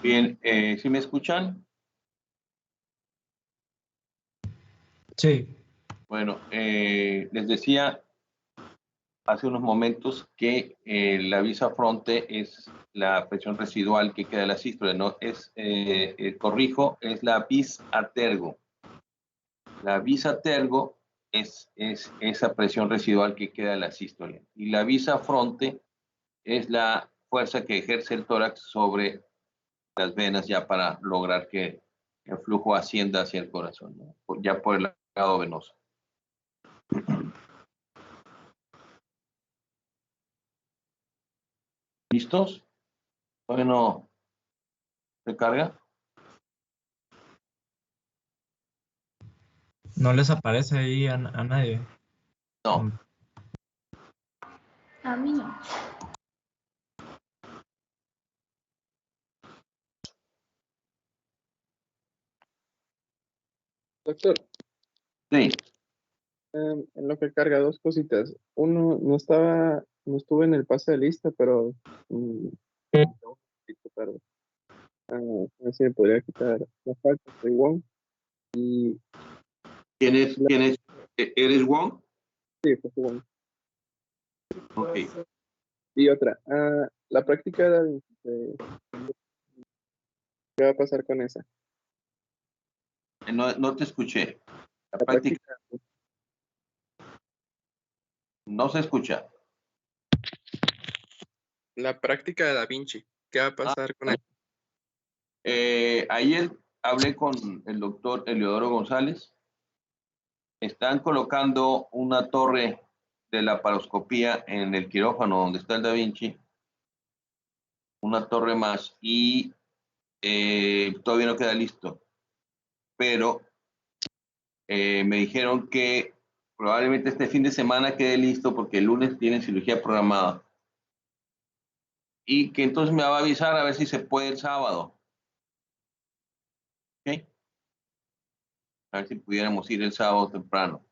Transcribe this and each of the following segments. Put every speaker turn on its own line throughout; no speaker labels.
Bien, ¿sí me escuchan?
Sí.
Bueno, les decía hace unos momentos que la visa fronte es la presión residual que queda de la sístole, ¿no? Corrijo, es la vis a tergo. La vis a tergo es esa presión residual que queda de la sístole. Y la vis a fronte es la fuerza que ejerce el tórax sobre las venas ya para lograr que el flujo ascienda hacia el corazón, ¿no? Ya por el lado venoso. ¿Listos? ¿Todavía no se carga?
¿No les aparece ahí a nadie?
No.
A mí no.
Doctor,
Sí.
en lo que carga dos cositas. Uno, no estuve en el pase de lista, pero pero a ver si me podría quitar la falta. Soy Wong. Y
¿Quién es? ¿Eres Wong?
sí, pues Wong.
Ok.
Y otra, la práctica ¿qué va a pasar con esa?
No te escuché. La
La
práctica
práctica,
no se escucha.
la práctica de Da Vinci, ¿qué va a pasar con ella?
Ayer hablé con el doctor Eleodoro González. Están colocando una torre de laparoscopía en el quirófano donde está el Da Vinci. Una torre más y todavía no queda listo. Pero me dijeron que probablemente este fin de semana quede listo porque el lunes tienen cirugía programada. Y que entonces me va a avisar a ver si se puede el sábado. ¿Ok? A ver si pudiéramos ir el sábado temprano.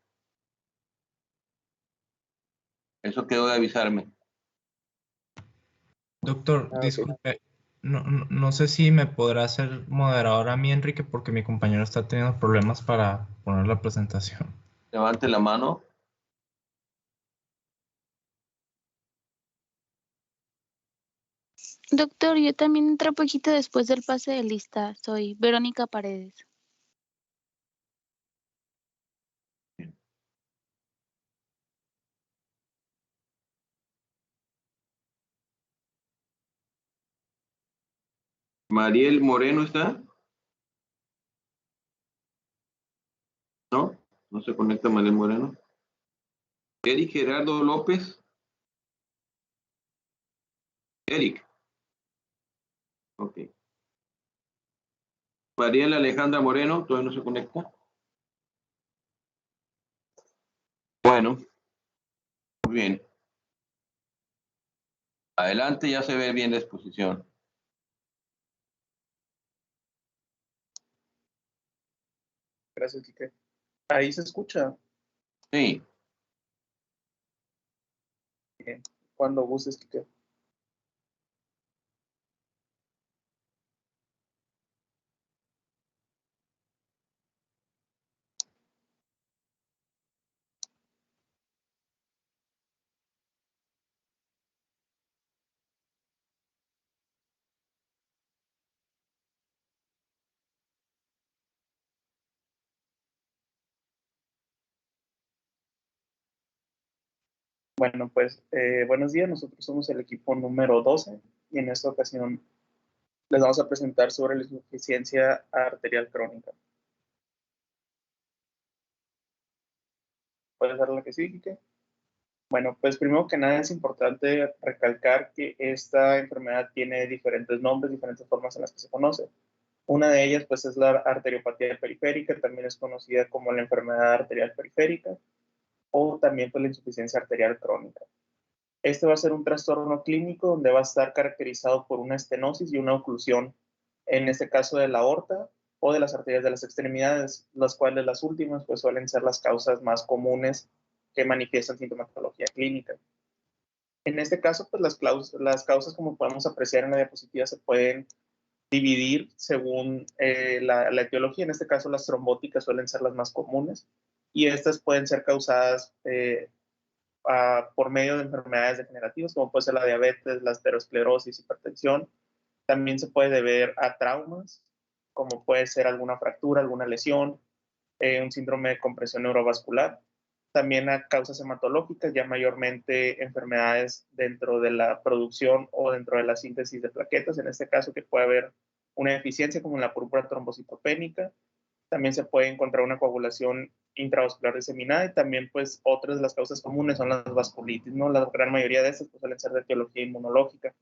Eso quedó de avisarme.
Doctor,
Ok.
disculpe, no sé si me podrá hacer moderador a mí, Enrique, porque mi compañero está teniendo problemas para poner la presentación.
Levante la mano.
Doctor, yo también entré poquito después del pase de lista. Soy Verónica Paredes.
Mariel Moreno está. No, no se conecta Mariel Moreno. Eric Gerardo López. Eric. Ok. Mariela Alejandra Moreno, todavía no se conecta. Bueno, muy bien. Adelante, ya se ve bien la exposición.
Gracias, Quique. Ahí se escucha.
Sí.
Bien. Cuando gustes, Quique. Bueno, pues buenos días. Nosotros somos el equipo número 12 y en esta ocasión les vamos a presentar sobre la insuficiencia arterial crónica. ¿Puedes dar la que sí, Quique? Bueno, pues primero que nada es importante recalcar que esta enfermedad tiene diferentes nombres, diferentes formas en las que se conoce. Una de ellas pues es la arteriopatía periférica, también es conocida como la enfermedad arterial periférica o también pues la insuficiencia arterial crónica. Este va a ser un trastorno clínico donde va a estar caracterizado por una estenosis y una oclusión, en este caso de la aorta o de las arterias de las extremidades, las cuales las últimas pues suelen ser las causas más comunes que manifiestan sintomatología clínica. En este caso, pues las causas, como podemos apreciar en la diapositiva, se pueden dividir según la etiología. En este caso, las trombóticas suelen ser las más comunes y estas pueden ser causadas por medio de enfermedades degenerativas, como puede ser la diabetes, la aterosclerosis, hipertensión. También se puede deber a traumas, como puede ser alguna fractura, alguna lesión, un síndrome de compresión neurovascular. También a causas hematológicas, ya mayormente enfermedades dentro de la producción o dentro de la síntesis de plaquetas, en este caso que puede haber una deficiencia como la púrpura trombocitopénica. También se puede encontrar una coagulación intravascular diseminada y también pues otras de las causas comunes son las vasculitis, ¿no? La gran mayoría de estas pues, suelen ser de etiología inmunológica.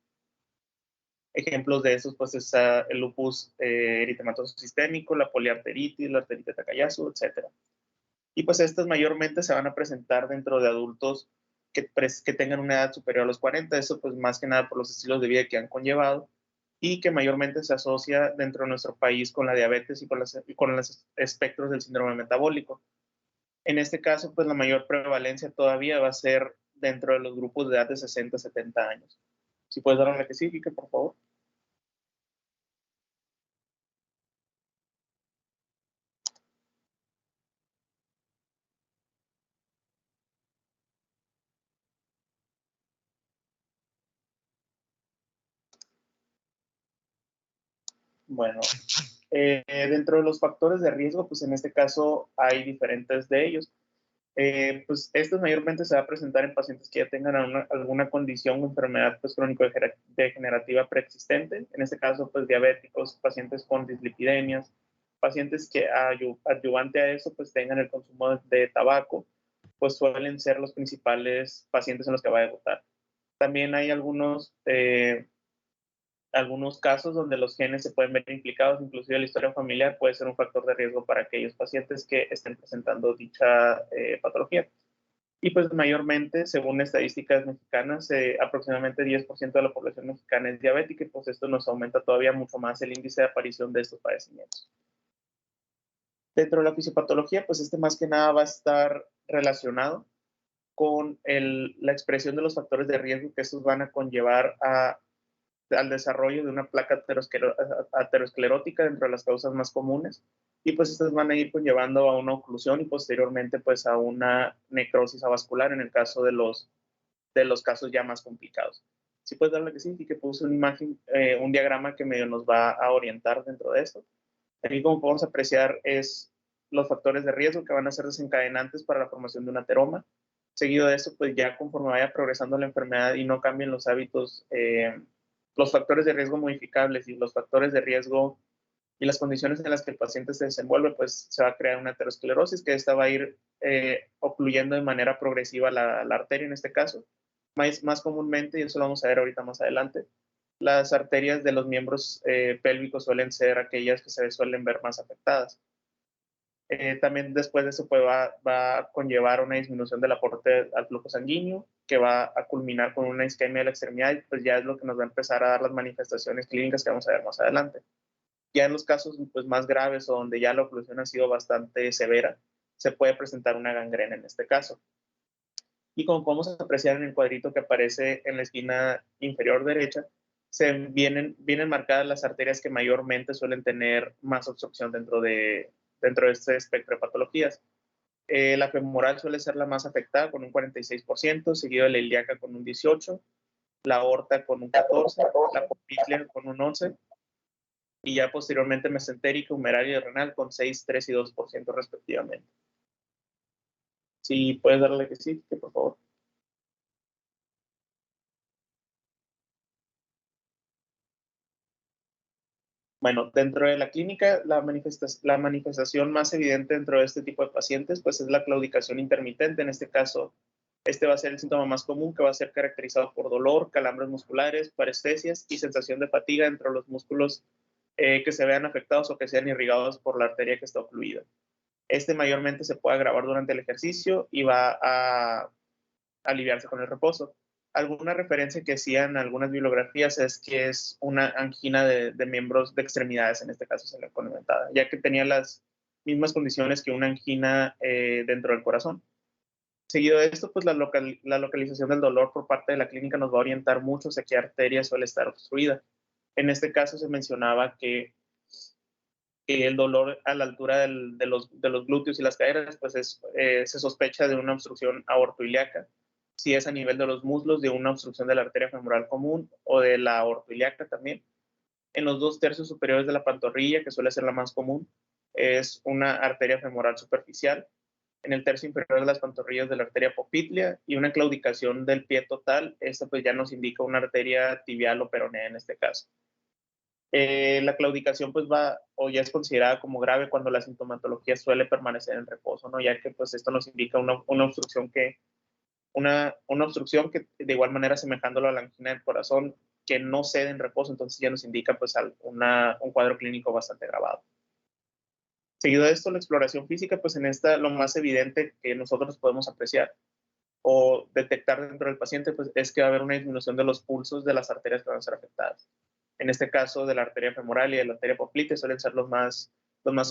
Ejemplos de estos pues es el lupus eritematoso sistémico, la poliarteritis, la arteritis Takayasu, etc. Y pues estas mayormente se van a presentar dentro de adultos que tengan una edad superior a los 40, eso pues más que nada por los estilos de vida que han conllevado y que mayormente se asocia dentro de nuestro país con la diabetes y con los espectros del síndrome metabólico. En este caso, pues la mayor prevalencia todavía va a ser dentro de los grupos de edad de 60 a 70 años. Si puedes darle la que sí, Quique, por favor. Bueno, dentro de los factores de riesgo, pues en este caso hay diferentes de ellos. Pues estos mayormente se va a presentar en pacientes que ya tengan alguna condición o enfermedad pues, crónico-degenerativa preexistente, en este caso pues diabéticos, pacientes con dislipidemias, pacientes que adyuvante a eso pues tengan el consumo de tabaco, pues suelen ser los principales pacientes en los que va a debutar. También hay algunos casos donde los genes se pueden ver implicados, inclusive la historia familiar puede ser un factor de riesgo para aquellos pacientes que estén presentando dicha patología. Y pues mayormente, según estadísticas mexicanas, aproximadamente 10% de la población mexicana es diabética y pues esto nos aumenta todavía mucho más el índice de aparición de estos padecimientos. Dentro de la fisiopatología, pues más que nada va a estar relacionado con la expresión de los factores de riesgo que estos van a conllevar al desarrollo de una placa aterosclerótica dentro de las causas más comunes y pues estas van a ir conllevando a una oclusión y posteriormente pues a una necrosis avascular en el caso de los casos ya más complicados. Si puedes darle que sí, y que puse una imagen, un diagrama que medio nos va a orientar dentro de esto. Aquí como podemos apreciar es los factores de riesgo que van a ser desencadenantes para la formación de un ateroma. Seguido de eso, pues ya conforme vaya progresando la enfermedad y no cambien los hábitos, los factores de riesgo modificables y los factores de riesgo y las condiciones en las que el paciente se desenvuelve, pues se va a crear una aterosclerosis que esta va a ir ocluyendo de manera progresiva la arteria en este caso. Más comúnmente, y eso lo vamos a ver ahorita más adelante, las arterias de los miembros pélvicos suelen ser aquellas que se suelen ver más afectadas. También después de eso pues, va a conllevar una disminución del aporte al flujo sanguíneo, que va a culminar con una isquemia de la extremidad y pues ya es lo que nos va a empezar a dar las manifestaciones clínicas que vamos a ver más adelante. Ya en los casos pues, más graves o donde ya la oclusión ha sido bastante severa, se puede presentar una gangrena en este caso. Y como podemos apreciar en el cuadrito que aparece en la esquina inferior derecha, vienen marcadas las arterias que mayormente suelen tener más obstrucción dentro de este espectro de patologías. La femoral suele ser la más afectada con un 46%, seguido de la ilíaca con un 18%, la aorta con un 14%, la poplitea con un 11%, y ya posteriormente mesentérica, humeraria y renal con 6, 3 y 2% respectivamente. Si puedes darle que sí, que por favor. Bueno, dentro de la clínica, la manifestación más evidente dentro de este tipo de pacientes, pues es la claudicación intermitente. En este caso, este va a ser el síntoma más común, que va a ser caracterizado por dolor, calambres musculares, parestesias y sensación de fatiga entre los músculos que se vean afectados o que sean irrigados por la arteria que está ocluida. Mayormente se puede agravar durante el ejercicio y va a aliviarse con el reposo. Alguna referencia que hacían algunas bibliografías es que es una angina de miembros de extremidades, en este caso se le comentada, ya que tenía las mismas condiciones que una angina dentro del corazón. Seguido de esto, pues la localización del dolor por parte de la clínica nos va a orientar mucho hacia qué arteria suele estar obstruida. En este caso se mencionaba que el dolor a la altura de los glúteos y las caderas, pues se sospecha de una obstrucción aortoilíaca. Si es a nivel de los muslos, de una obstrucción de la arteria femoral común o de la aortoilíaca también. En los 2/3 superiores de la pantorrilla, que suele ser la más común, es una arteria femoral superficial. En el tercio inferior de las pantorrillas de la arteria popltea y una claudicación del pie total. Esto pues ya nos indica una arteria tibial o peronea en este caso. La claudicación pues va o ya es considerada como grave cuando la sintomatología suele permanecer en reposo, ¿no? Ya que pues esto nos indica una obstrucción una obstrucción que de igual manera semejándolo a la angina del corazón que no cede en reposo, entonces ya nos indica pues un cuadro clínico bastante agravado. Seguido de esto, la exploración física, pues en esta lo más evidente que nosotros podemos apreciar o detectar dentro del paciente pues es que va a haber una disminución de los pulsos de las arterias que van a ser afectadas. En este caso de la arteria femoral y de la arteria popltea suelen ser los más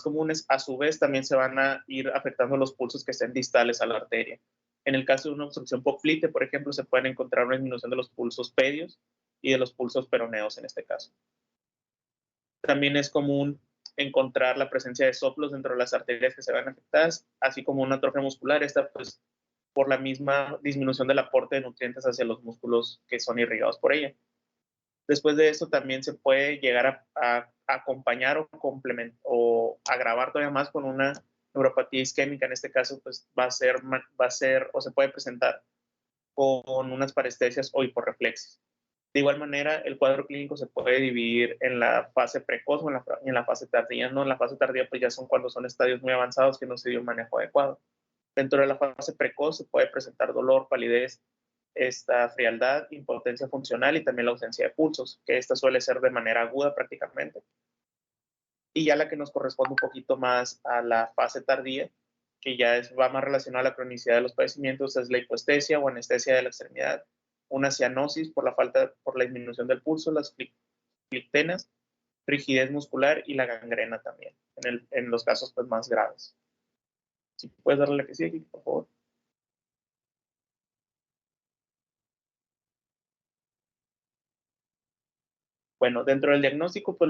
comunes. A su vez también se van a ir afectando los pulsos que estén distales a la arteria. En el caso de una obstrucción popltea, por ejemplo, se pueden encontrar una disminución de los pulsos pedios y de los pulsos peroneos en este caso. También es común encontrar la presencia de soplos dentro de las arterias que se ven afectadas, así como una atrofia muscular, esta pues por la misma disminución del aporte de nutrientes hacia los músculos que son irrigados por ella. Después de eso también se puede llegar a acompañar o complementar o agravar todavía más con una neuropatía isquémica. En este caso, pues va a ser o se puede presentar con unas parestesias o hiporreflexes. De igual manera, el cuadro clínico se puede dividir en la fase precoz o en la fase tardía. ¿No? En la fase tardía, pues ya son cuando son estadios muy avanzados que no se dio un manejo adecuado. Dentro de la fase precoz se puede presentar dolor, palidez, esta frialdad, impotencia funcional y también la ausencia de pulsos, que esta suele ser de manera aguda prácticamente. Y ya la que nos corresponde un poquito más a la fase tardía, que ya va más relacionada a la cronicidad de los padecimientos, es la hipoestesia o anestesia de la extremidad, una cianosis por la disminución del pulso, las flictenas, rigidez muscular y la gangrena también, en los casos pues, más graves. Si puedes darle la que sigue, por favor. Bueno, dentro del diagnóstico, pues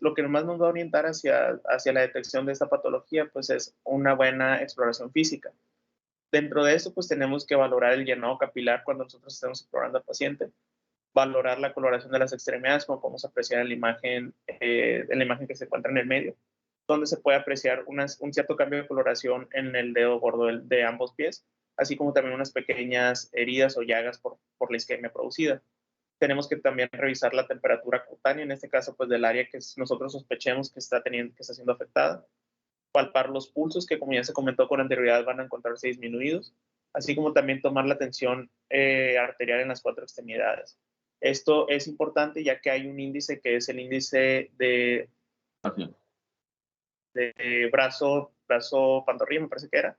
lo que más nos va a orientar hacia la detección de esta patología, pues es una buena exploración física. Dentro de eso, pues tenemos que valorar el llenado capilar cuando nosotros estamos explorando al paciente, valorar la coloración de las extremidades, como podemos apreciar en la imagen que se encuentra en el medio, donde se puede apreciar un cierto cambio de coloración en el dedo gordo de ambos pies, así como también unas pequeñas heridas o llagas por la isquemia producida. Tenemos que también revisar la temperatura cutánea, en este caso, pues del área que nosotros sospechemos que está siendo afectada. Palpar los pulsos, que como ya se comentó con anterioridad, van a encontrarse disminuidos, así como también tomar la tensión arterial en las 4 extremidades. Esto es importante ya que hay un índice que es el índice de brazo, pantorrilla, me parece que era.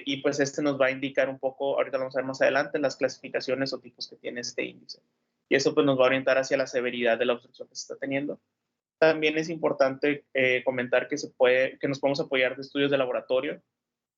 Y pues este nos va a indicar un poco, ahorita lo vamos a ver más adelante, las clasificaciones o tipos que tiene este índice. Y eso pues nos va a orientar hacia la severidad de la obstrucción que se está teniendo. También es importante comentar que nos podemos apoyar de estudios de laboratorio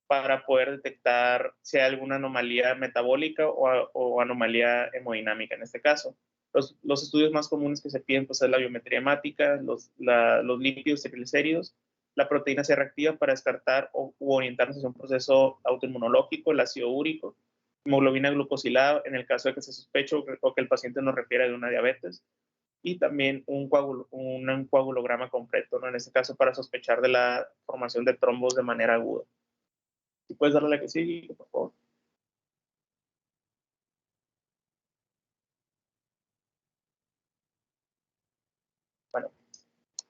para poder detectar si hay alguna anomalía metabólica o anomalía hemodinámica en este caso. Los estudios más comunes que se piden pues, es la biometría hemática, los lípidos triglicéridos, la proteína C reactiva para descartar u orientarnos hacia un proceso autoinmunológico, el ácido úrico, hemoglobina glucosilada en el caso de que se sospeche o que el paciente nos refiera de una diabetes, y también un coagulograma completo, ¿no? En este caso para sospechar de la formación de trombos de manera aguda. Si puedes darle la que sigue, por favor. Bueno,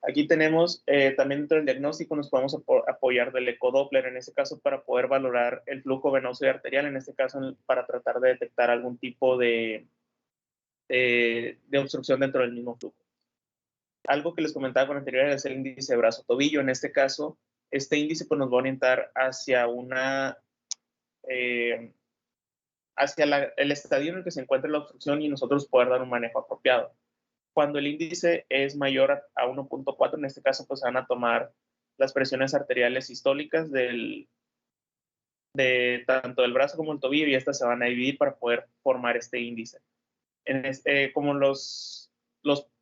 aquí tenemos también dentro del diagnóstico nos podemos apoyar del ecodoppler en este caso para poder valorar el flujo venoso y arterial, en este caso para tratar de detectar algún tipo de obstrucción dentro del mismo flujo. Algo que les comentaba con anterioridad es el índice brazo-tobillo. En este caso, este índice pues, nos va a orientar hacia el estadio en el que se encuentra la obstrucción y nosotros poder dar un manejo apropiado. Cuando el índice es mayor a 1.4, en este caso, pues van a tomar las presiones arteriales sistólicas de tanto del brazo como el tobillo y estas se van a dividir para poder formar este índice. Como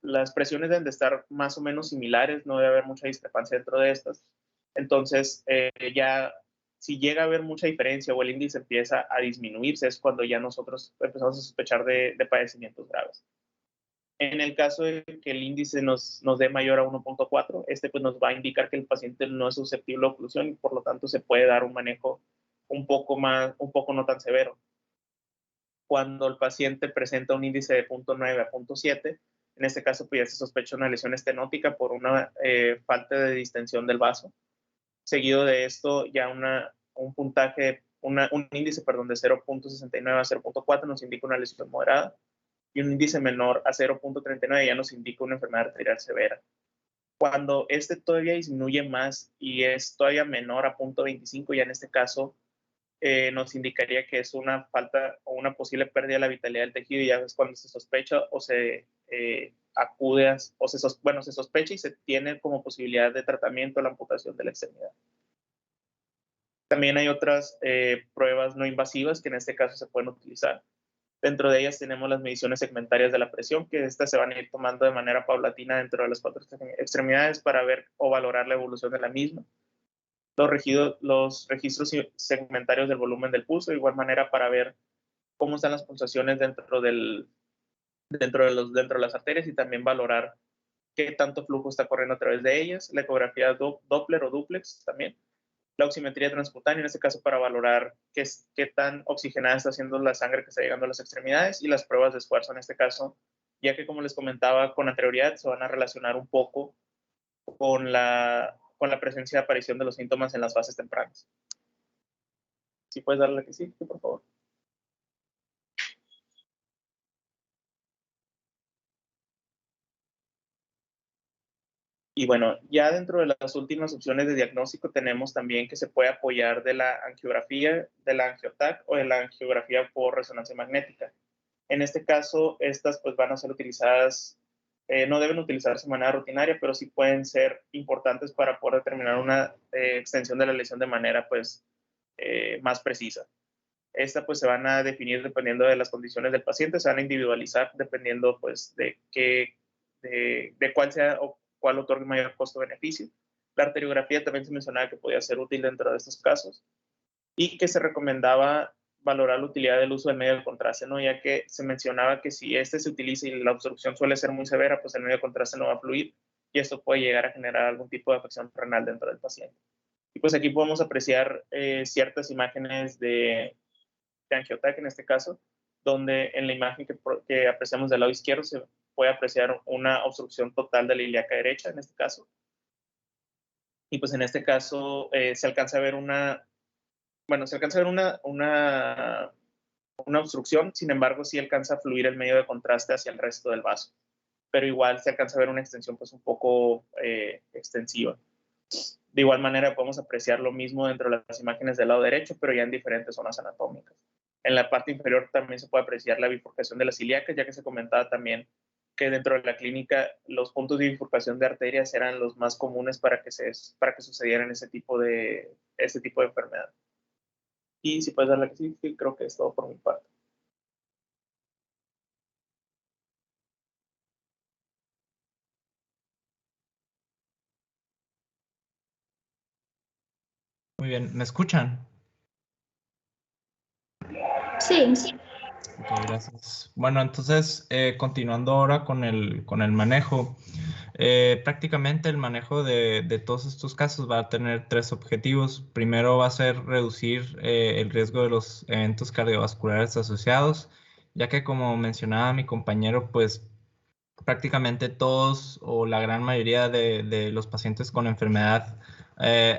las presiones deben de estar más o menos similares, no debe haber mucha discrepancia dentro de estas. Entonces, ya si llega a haber mucha diferencia o el índice empieza a disminuirse, es cuando ya nosotros empezamos a sospechar de padecimientos graves. En el caso de que el índice nos dé mayor a 1.4, pues nos va a indicar que el paciente no es susceptible a oclusión y por lo tanto se puede dar un manejo un poco no tan severo. Cuando el paciente presenta un índice de 0.9 a 0.7, en este caso pues ya se sospecha una lesión estenótica por una falta de distensión del vaso. Seguido de esto, ya un índice de 0.69 a 0.4 nos indica una lesión moderada y un índice menor a 0.39 ya nos indica una enfermedad arterial severa. Cuando todavía disminuye más y es todavía menor a 0.25, ya en este caso nos indicaría que es una falta o una posible pérdida de la vitalidad del tejido y ya es cuando se sospecha o se acude se sospecha y se tiene como posibilidad de tratamiento la amputación de la extremidad. También hay otras pruebas no invasivas que en este caso se pueden utilizar. Dentro de ellas tenemos las mediciones segmentarias de la presión, que estas se van a ir tomando de manera paulatina dentro de las 4 extremidades para ver o valorar la evolución de la misma. Los registros segmentarios del volumen del pulso, de igual manera para ver cómo están las pulsaciones dentro de las arterias y también valorar qué tanto flujo está corriendo a través de ellas. La ecografía Doppler o duplex también. La oximetría transcutánea, en este caso para valorar qué tan oxigenada está haciendo la sangre que está llegando a las extremidades, y las pruebas de esfuerzo en este caso, ya que como les comentaba con anterioridad, se van a relacionar un poco con la presencia de aparición de los síntomas en las fases tempranas. Si puedes darle que sí, por favor. Y bueno, ya dentro de las últimas opciones de diagnóstico tenemos también que se puede apoyar de la angiografía, de la angiotac o de la angiografía por resonancia magnética. En este caso, estas pues van a ser utilizadas, no deben utilizarse de manera rutinaria, pero sí pueden ser importantes para poder determinar una extensión de la lesión de manera pues más precisa. Esta pues se van a definir dependiendo de las condiciones del paciente, se van a individualizar dependiendo pues de cuál sea o cuál otorgue mayor costo-beneficio. La arteriografía también se mencionaba que podía ser útil dentro de estos casos y que se recomendaba valorar la utilidad del uso del medio de contraste, ¿no? Ya que se mencionaba que si se utiliza y la obstrucción suele ser muy severa, pues el medio de contraste no va a fluir y esto puede llegar a generar algún tipo de afección renal dentro del paciente. Y pues aquí podemos apreciar ciertas imágenes de angiotac en este caso, donde en la imagen que apreciamos del lado izquierdo se puede apreciar una obstrucción total de la ilíaca derecha en este caso. Y pues en este caso se alcanza a ver una obstrucción, sin embargo sí alcanza a fluir el medio de contraste hacia el resto del vaso, pero igual se alcanza a ver una extensión pues un poco extensiva. De igual manera podemos apreciar lo mismo dentro de las imágenes del lado derecho, pero ya en diferentes zonas anatómicas. En la parte inferior también se puede apreciar la bifurcación de las ilíacas, ya que se comentaba también que dentro de la clínica los puntos de bifurcación de arterias eran los más comunes para que sucedieran ese tipo de enfermedad. Y si puedes darle que sí, creo que es todo por mi parte.
Muy bien, ¿me escuchan?
Sí.
Ok, gracias. Bueno, entonces, continuando ahora con el manejo. Prácticamente el manejo de todos estos casos va a tener 3 objetivos. Primero va a ser reducir el riesgo de los eventos cardiovasculares asociados, ya que como mencionaba mi compañero, pues prácticamente todos o la gran mayoría de los pacientes con enfermedad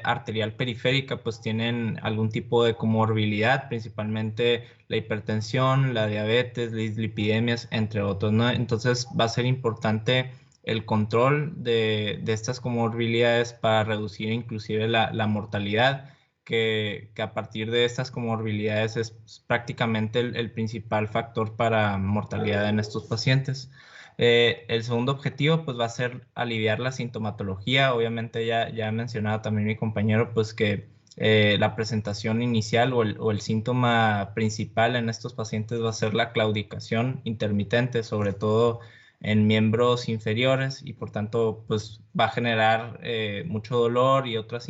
arterial periférica pues tienen algún tipo de comorbilidad, principalmente la hipertensión, la diabetes, las dislipidemias, entre otros, ¿no? Entonces va a ser importante el control de estas comorbilidades para reducir inclusive la mortalidad, que a partir de estas comorbilidades es prácticamente el principal factor para mortalidad en estos pacientes. El segundo objetivo pues va a ser aliviar la sintomatología. Obviamente ya ha mencionado también mi compañero pues que la presentación inicial o el síntoma principal en estos pacientes va a ser la claudicación intermitente, sobre todo en miembros inferiores y por tanto pues va a generar mucho dolor y otras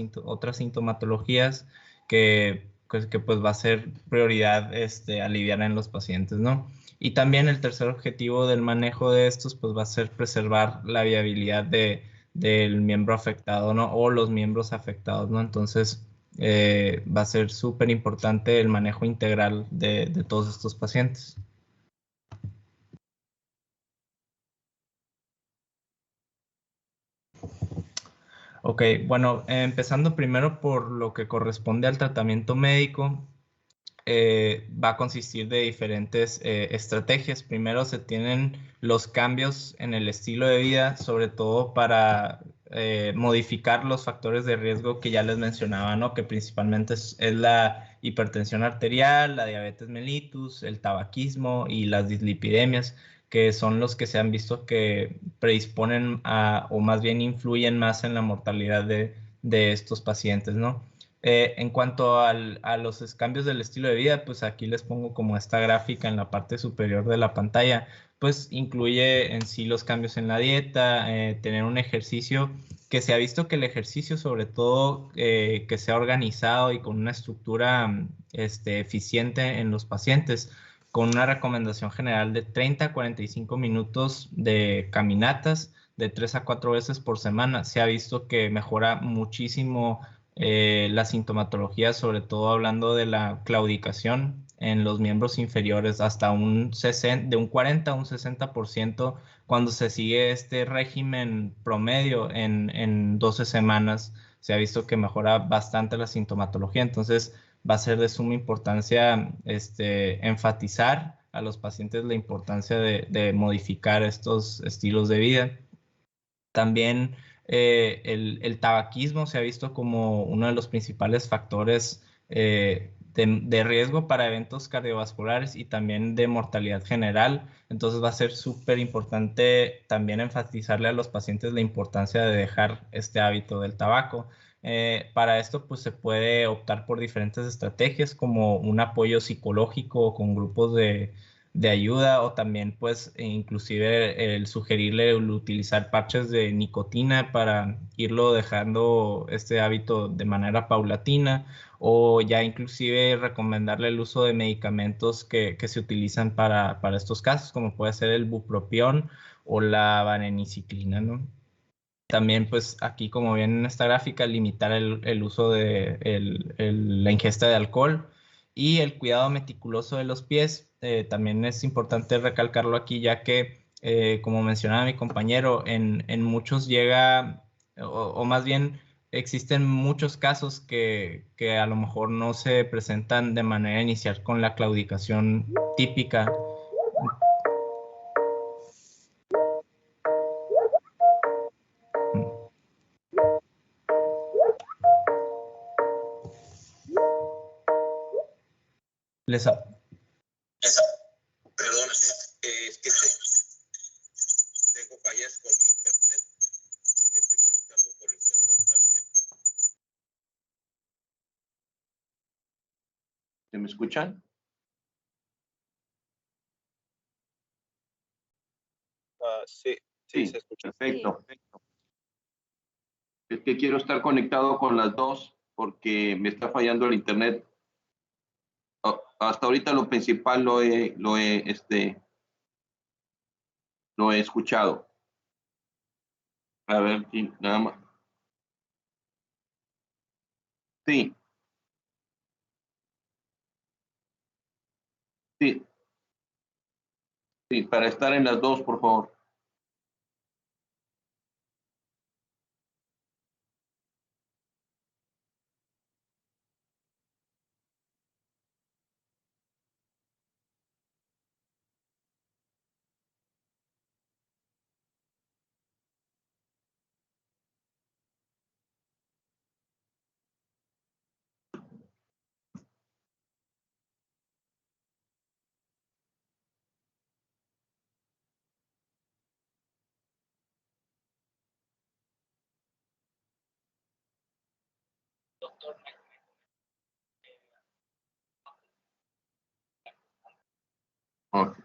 sintomatologías que pues va a ser prioridad aliviar en los pacientes, ¿no? Y también el tercer objetivo del manejo de estos pues va a ser preservar la viabilidad del miembro afectado, ¿no? O los miembros afectados, ¿no? Entonces va a ser súper importante el manejo integral de todos estos pacientes. Ok, bueno, empezando primero por lo que corresponde al tratamiento médico, va a consistir de diferentes estrategias. Primero se tienen los cambios en el estilo de vida, sobre todo para modificar los factores de riesgo que ya les mencionaba, ¿no? Que principalmente es la hipertensión arterial, la diabetes mellitus, el tabaquismo y las dislipidemias, que son los que se han visto que predisponen o más bien influyen más en la mortalidad de estos pacientes, ¿no? En cuanto a los cambios del estilo de vida, pues aquí les pongo como esta gráfica en la parte superior de la pantalla, pues incluye en sí los cambios en la dieta, tener un ejercicio que se ha visto que el ejercicio, sobre todo que sea organizado y con una estructura eficiente en los pacientes, con una recomendación general de 30 a 45 minutos de caminatas de 3 a 4 veces por semana, se ha visto que mejora muchísimo la sintomatología, sobre todo hablando de la claudicación en los miembros inferiores, hasta de un 40 a un 60% cuando se sigue este régimen promedio en 12 semanas. Se ha visto que mejora bastante la sintomatología, entonces va a ser de suma importancia enfatizar a los pacientes la importancia de modificar estos estilos de vida. También el tabaquismo se ha visto como uno de los principales factores de riesgo para eventos cardiovasculares y también de mortalidad general. Entonces va a ser súper importante también enfatizarle a los pacientes la importancia de dejar este hábito del tabaco. Para esto pues se puede optar por diferentes estrategias como un apoyo psicológico con grupos de ayuda o también pues inclusive el sugerirle el utilizar parches de nicotina para irlo dejando este hábito de manera paulatina o ya inclusive recomendarle el uso de medicamentos que se utilizan para estos casos como puede ser el bupropión o la vareniciclina, ¿no? También pues aquí como ven en esta gráfica limitar el uso de la ingesta de alcohol y el cuidado meticuloso de los pies. También es importante recalcarlo aquí ya que como mencionaba mi compañero en muchos llega o más bien existen muchos casos que a lo mejor no se presentan de manera inicial con la claudicación típica. Les
Perdón, es que tengo fallas con mi internet y me estoy conectando por el celular también. ¿Se me escuchan?
Sí,
Sí,
se escucha.
perfecto. Es que quiero estar conectado con las dos porque me está fallando el internet. Hasta ahorita lo principal lo he escuchado. A ver, sí, nada más. Sí, sí, sí, para estar en las dos, por favor.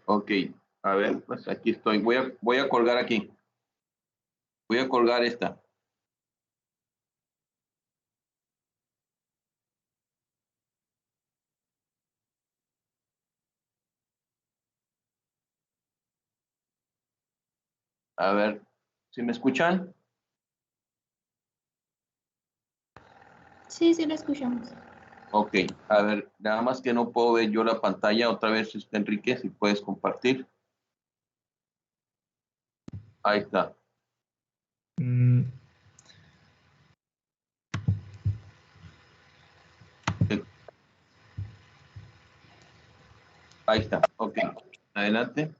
Ok. A ver, pues aquí estoy. Voy a colgar aquí. Voy a colgar esta. A ver, ¿sí me escuchan?
Sí, sí lo escuchamos.
Ok, a ver, nada más que no puedo ver yo la pantalla. Otra vez, Enrique, si puedes compartir. Ahí está.
Mm,
Ahí está, ok. Adelante.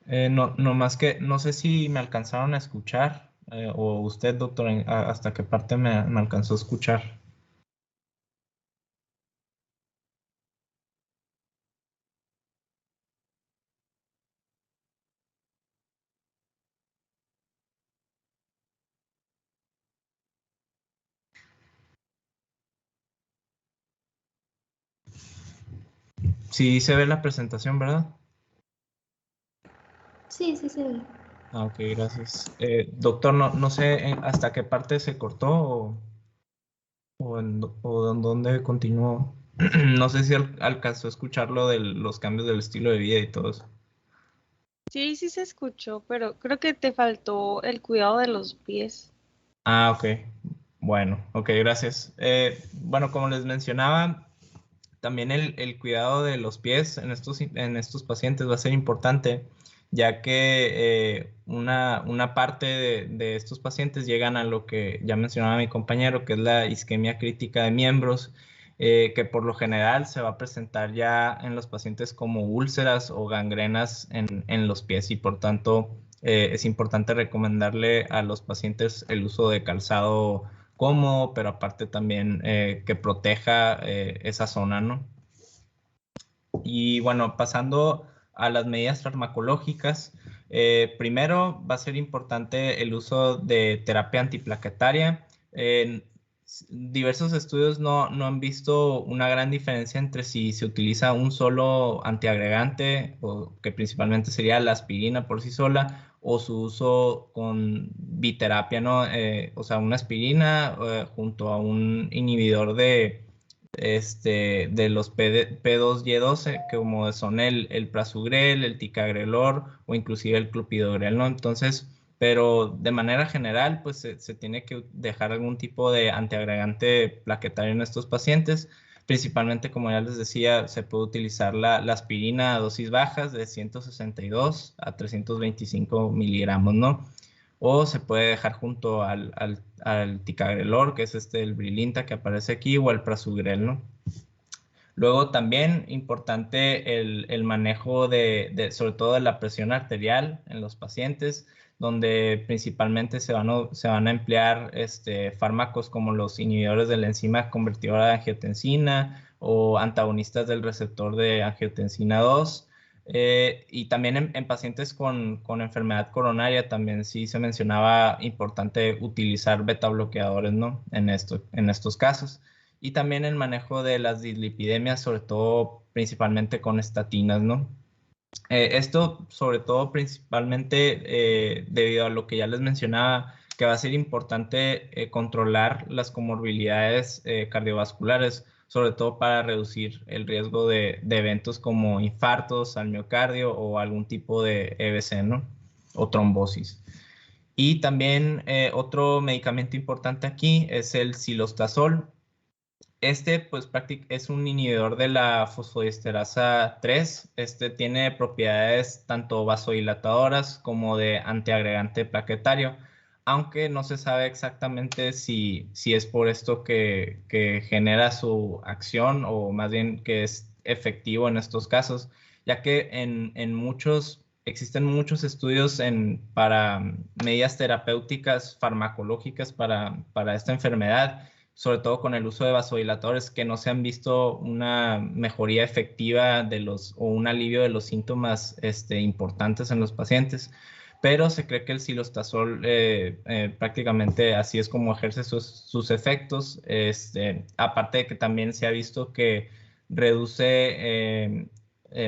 no más que, no sé si me alcanzaron a escuchar, o usted, doctor, hasta qué parte me alcanzó a escuchar. Sí se ve la presentación, ¿verdad?
Sí, sí se ve.
Ah, ok, gracias. Doctor, no sé hasta qué parte se cortó o en dónde continuó. No sé si alcanzó a escuchar lo de los cambios del estilo de vida y todo eso.
Sí, sí se escuchó, pero creo que te faltó el cuidado de los pies.
Ah, ok. Bueno, ok, gracias. Bueno, como les mencionaba, también el cuidado de los pies en estos pacientes va a ser importante, ya que una parte de estos pacientes llegan a lo que ya mencionaba mi compañero, que es la isquemia crítica de miembros, que por lo general se va a presentar ya en los pacientes como úlceras o gangrenas en los pies y por tanto es importante recomendarle a los pacientes el uso de calzado cómodo, pero aparte también que proteja esa zona, ¿no? Y bueno, pasando a las medidas farmacológicas, primero va a ser importante el uso de terapia antiplaquetaria. Diversos estudios no han visto una gran diferencia entre si se utiliza un solo antiagregante, o que principalmente sería la aspirina por sí sola, o su uso con biterapia, ¿no? O sea, una aspirina junto a un inhibidor de los P2Y12, como son el Prasugrel, el Ticagrelor o inclusive el Clopidogrel, ¿no? Entonces, pero de manera general, pues se tiene que dejar algún tipo de antiagregante plaquetario en estos pacientes. Principalmente, como ya les decía, se puede utilizar la aspirina a dosis bajas de 162 a 325 miligramos, ¿no? O se puede dejar junto al ticagrelor, que es el Brilinta que aparece aquí, o al Prasugrel, ¿no? Luego también importante el manejo sobre todo de la presión arterial en los pacientes, donde principalmente se van a emplear fármacos como los inhibidores de la enzima convertidora de angiotensina o antagonistas del receptor de angiotensina 2. Y también en pacientes con enfermedad coronaria también sí se mencionaba importante utilizar beta bloqueadores, ¿no? En estos casos. Y también el manejo de las dislipidemias, sobre todo principalmente con estatinas, ¿no? Esto sobre todo principalmente debido a lo que ya les mencionaba, que va a ser importante controlar las comorbilidades cardiovasculares, sobre todo para reducir el riesgo de eventos como infartos al miocardio o algún tipo de EBC, ¿no? O trombosis. Y también otro medicamento importante aquí es el cilostazol. Pues es un inhibidor de la fosfodiesterasa 3. Tiene propiedades tanto vasodilatadoras como de antiagregante plaquetario, aunque no se sabe exactamente si es por esto que genera su acción o más bien que es efectivo en estos casos, ya que existen muchos estudios para medidas terapéuticas farmacológicas para esta enfermedad, sobre todo con el uso de vasodilatadores, que no se han visto una mejoría efectiva o un alivio de los síntomas importantes en los pacientes. Pero se cree que el cilostazol prácticamente así es como ejerce sus efectos. Aparte de que también se ha visto que reduce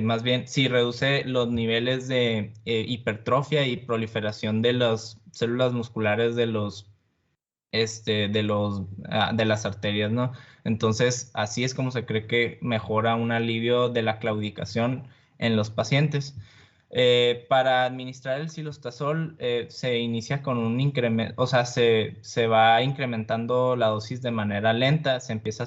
más bien, sí, reduce los niveles de hipertrofia y proliferación de las células musculares de de las arterias, ¿no? Entonces, así es como se cree que mejora un alivio de la claudicación en los pacientes. Para administrar el cilostazol se inicia con un incremento, o sea, se va incrementando la dosis de manera lenta, se empieza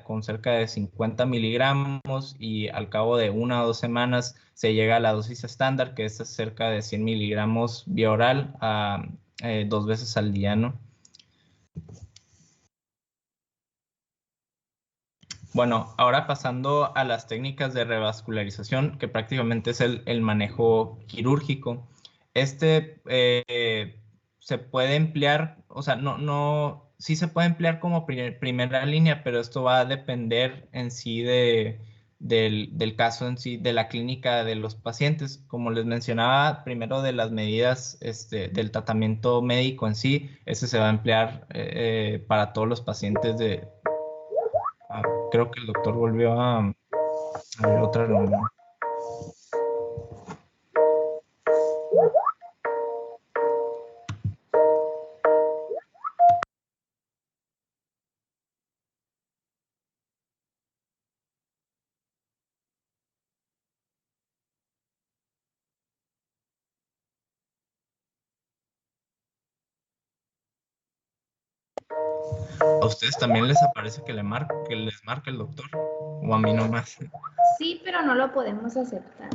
con cerca de 50 miligramos y al cabo de 1 o 2 semanas se llega a la dosis estándar, que es cerca de 100 miligramos vía oral 2 veces al día, ¿no? Bueno, ahora pasando a las técnicas de revascularización, que prácticamente es el manejo quirúrgico. Se puede emplear, o sea, sí se puede emplear como primera línea, pero esto va a depender en sí del caso en sí, de la clínica de los pacientes. Como les mencionaba, primero de las medidas del tratamiento médico en sí, ese se va a emplear para todos los pacientes creo que el doctor volvió a ver otra reunión. ¿A ustedes también les aparece que les marca el doctor? ¿O a mí nomás?
Sí, pero no lo podemos aceptar.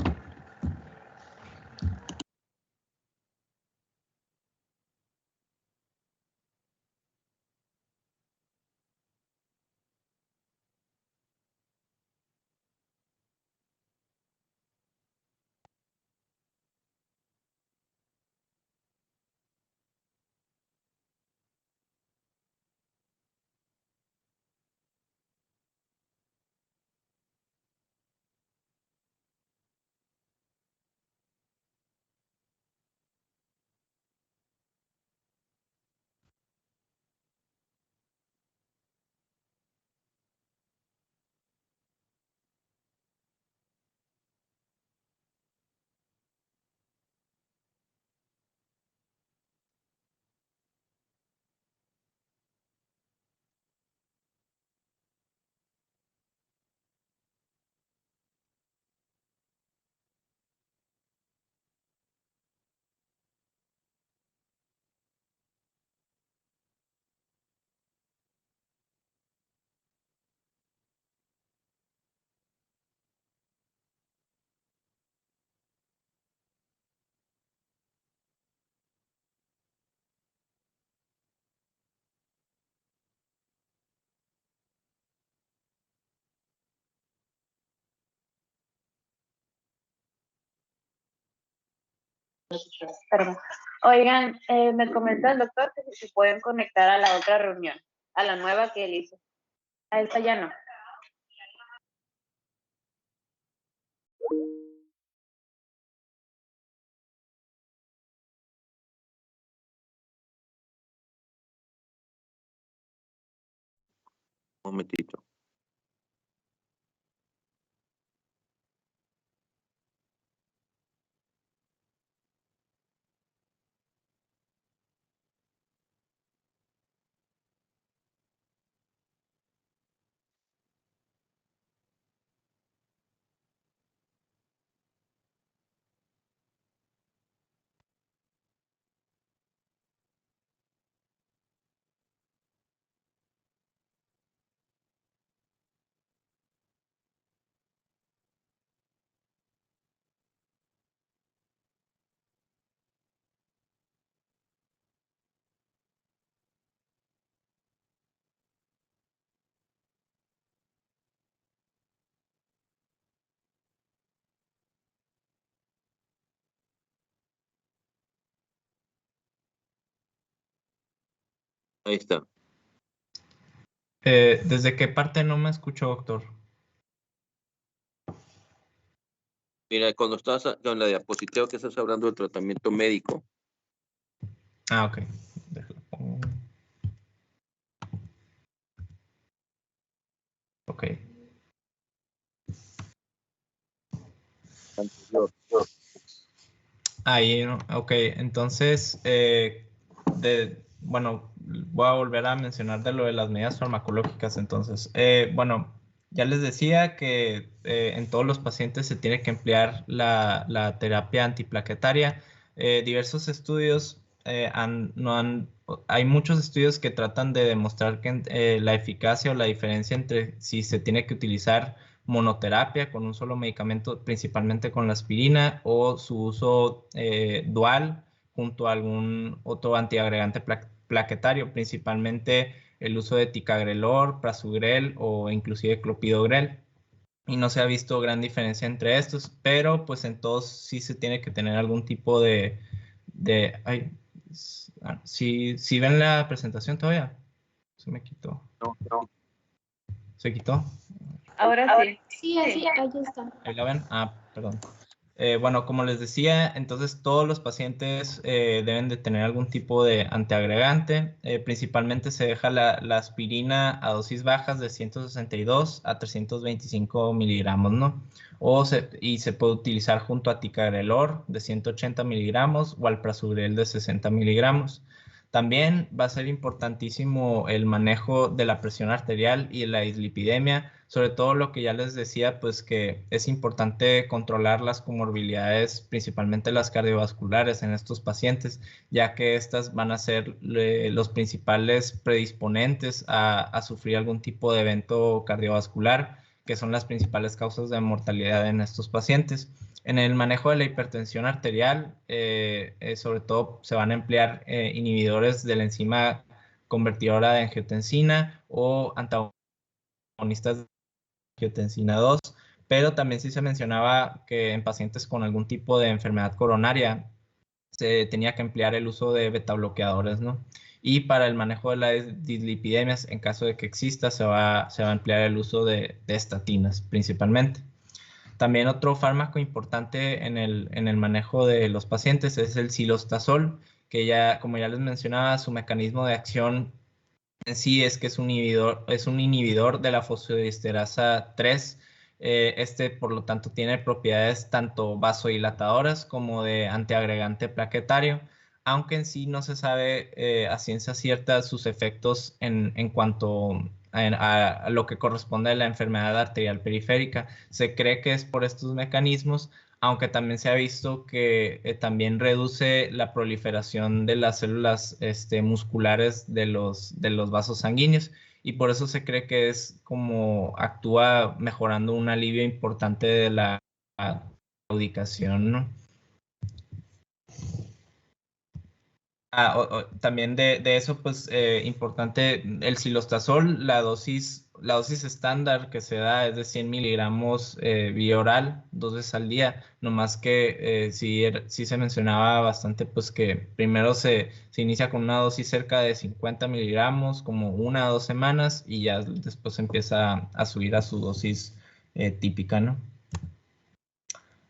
Perdón. Oigan, me comenta el doctor que si se pueden conectar a la otra reunión, a la nueva que él hizo. A esta ya no.
Un momentito. Ahí está.
¿Desde qué parte no me escuchó, doctor?
Mira, cuando estás con la diapositiva que estás hablando del tratamiento médico.
Ah, ok. Déjalo pongo. Ok.
anterior.
Ahí, ¿no? Ok, entonces, bueno, voy a volver a mencionar de lo de las medidas farmacológicas. Entonces, bueno, ya les decía que en todos los pacientes se tiene que emplear la terapia antiplaquetaria. Diversos estudios hay muchos estudios que tratan de demostrar que la eficacia o la diferencia entre si se tiene que utilizar monoterapia con un solo medicamento, principalmente con la aspirina, o su uso dual junto a algún otro antiagregante plaquetario, principalmente el uso de ticagrelor, prasugrel o inclusive clopidogrel. Y no se ha visto gran diferencia entre estos, pero pues en todos sí se tiene que tener algún tipo ¿sí ven la presentación todavía? Se me quitó.
No.
¿Se quitó?
Ahora sí.
Sí, ahí está.
¿Ahí la ven? Ah, perdón. Bueno, como les decía, entonces todos los pacientes deben de tener algún tipo de antiagregante. Principalmente se deja la aspirina a dosis bajas de 162 a 325 miligramos, ¿no? Y se puede utilizar junto a ticagrelor de 180 miligramos o al prasugrel de 60 miligramos. También va a ser importantísimo el manejo de la presión arterial y la dislipidemia, sobre todo lo que ya les decía, pues que es importante controlar las comorbilidades, principalmente las cardiovasculares en estos pacientes, ya que estas van a ser los principales predisponentes a sufrir algún tipo de evento cardiovascular, que son las principales causas de mortalidad en estos pacientes. En el manejo de la hipertensión arterial, sobre todo se van a emplear inhibidores de la enzima convertidora de angiotensina o antagonistas de angiotensina 2, pero también sí se mencionaba que en pacientes con algún tipo de enfermedad coronaria se tenía que emplear el uso de betabloqueadores, ¿no? Y para el manejo de las dislipidemias, en caso de que exista, se va a emplear el uso de estatinas principalmente. También otro fármaco importante en el manejo de los pacientes es el cilostazol, que ya, como ya les mencionaba, su mecanismo de acción en sí es que es un inhibidor de la fosfodiesterasa 3. Por lo tanto, tiene propiedades tanto vasodilatadoras como de antiagregante plaquetario, aunque en sí no se sabe a ciencia cierta sus efectos en cuanto a lo que corresponde a la enfermedad arterial periférica. Se cree que es por estos mecanismos, aunque también se ha visto que también reduce la proliferación de las células musculares de los vasos sanguíneos, y por eso se cree que es como actúa mejorando un alivio importante de la claudicación, ¿no? También de eso, pues importante, el cilostazol, la dosis estándar que se da es de 100 miligramos vía oral, 2 veces al día, nomás que sí se mencionaba bastante, pues que primero se inicia con una dosis cerca de 50 miligramos, como 1 o 2 semanas, y ya después empieza a subir a su dosis típica, ¿no?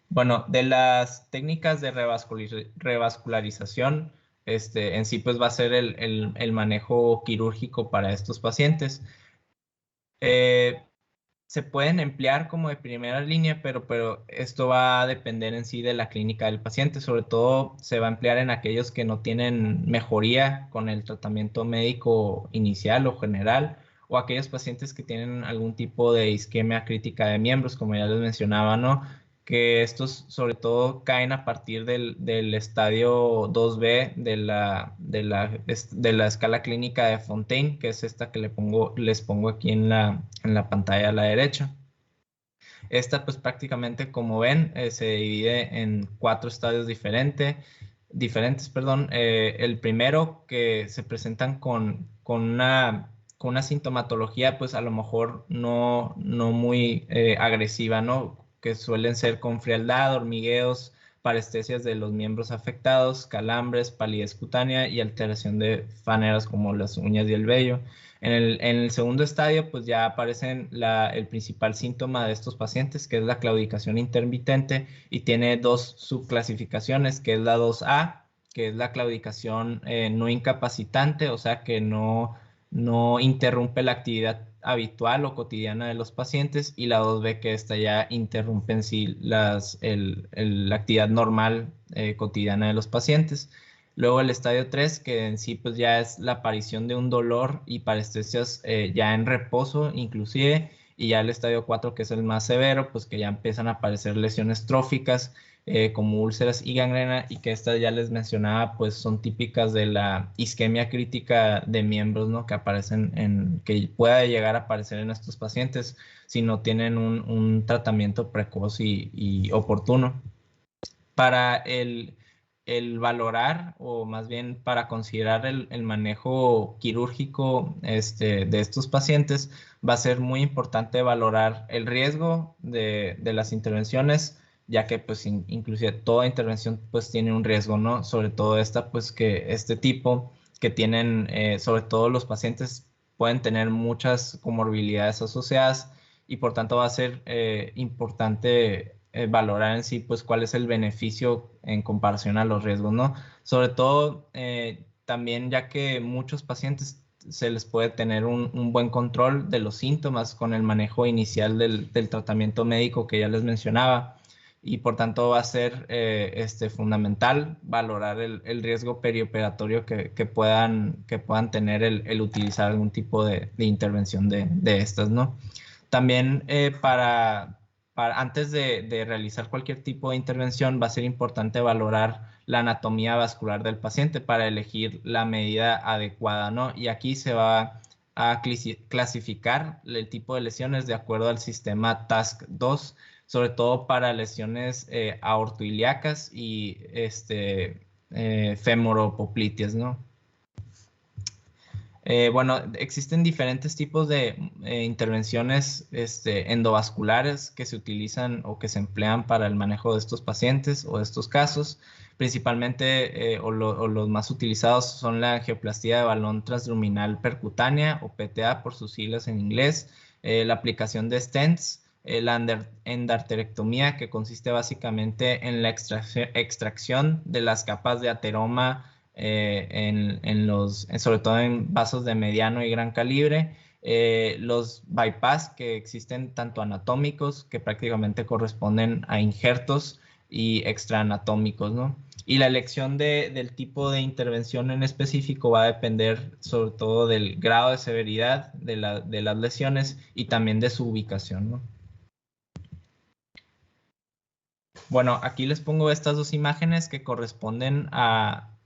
Bueno, de las técnicas de revascularización, en sí pues va a ser el manejo quirúrgico para estos pacientes. Se pueden emplear como de primera línea, pero esto va a depender en sí de la clínica del paciente. Sobre todo se va a emplear en aquellos que no tienen mejoría con el tratamiento médico inicial o general, o aquellos pacientes que tienen algún tipo de isquemia crítica de miembros, como ya les mencionaba, ¿no? Que estos sobre todo caen a partir del estadio 2B de la escala clínica de Fontaine, que es esta que les pongo aquí en la pantalla a la derecha. Esta pues prácticamente, como ven, se divide en 4 estadios diferentes. El primero, que se presentan con una sintomatología pues a lo mejor no muy agresiva, ¿no? Que suelen ser con frialdad, hormigueos, parestesias de los miembros afectados, calambres, palidez cutánea y alteración de faneras como las uñas y el vello. En el segundo estadio, pues ya aparecen el principal síntoma de estos pacientes, que es la claudicación intermitente, y tiene 2 subclasificaciones, que es la 2A, que es la claudicación no incapacitante, o sea que no interrumpe la actividad habitual o cotidiana de los pacientes, y la 2B, que esta ya interrumpe en sí la actividad normal cotidiana de los pacientes. Luego el estadio 3, que en sí pues ya es la aparición de un dolor y parestesias ya en reposo inclusive, y ya el estadio 4, que es el más severo, pues que ya empiezan a aparecer lesiones tróficas como úlceras y gangrena, y que estas ya les mencionaba, pues son típicas de la isquemia crítica de miembros, ¿no? Que aparecen que pueda llegar a aparecer en estos pacientes si no tienen un tratamiento precoz y oportuno. Para el valorar, o más bien para considerar el manejo quirúrgico de estos pacientes, va a ser muy importante valorar el riesgo de las intervenciones, ya que pues inclusive toda intervención pues tiene un riesgo, ¿no? Sobre todo esta, pues que este tipo que tienen, sobre todo los pacientes pueden tener muchas comorbilidades asociadas, y por tanto va a ser importante valorar en sí pues cuál es el beneficio en comparación a los riesgos, ¿no? Sobre todo también, ya que muchos pacientes se les puede tener un buen control de los síntomas con el manejo inicial del tratamiento médico que ya les mencionaba, y por tanto va a ser fundamental valorar el riesgo perioperatorio que puedan tener el utilizar algún tipo de intervención de estas, ¿no? También antes de realizar cualquier tipo de intervención va a ser importante valorar la anatomía vascular del paciente para elegir la medida adecuada, ¿no? Y aquí se va a clasificar el tipo de lesiones de acuerdo al sistema TASC-2, sobre todo para lesiones aortoiliacas y femoropopliteas, ¿no? Bueno, existen diferentes tipos de intervenciones endovasculares que se utilizan o que se emplean para el manejo de estos pacientes o de estos casos. Principalmente, o los más utilizados son la angioplastía de balón transluminal percutánea, o PTA por sus siglas en inglés, la aplicación de stents, la endarterectomía, que consiste básicamente en la extracción de las capas de ateroma sobre todo en vasos de mediano y gran calibre, los bypass, que existen tanto anatómicos, que prácticamente corresponden a injertos, y extraanatómicos, ¿no? Y la elección del tipo de intervención en específico va a depender sobre todo del grado de severidad de las lesiones y también de su ubicación, ¿no? Bueno, aquí les pongo estas dos imágenes que corresponden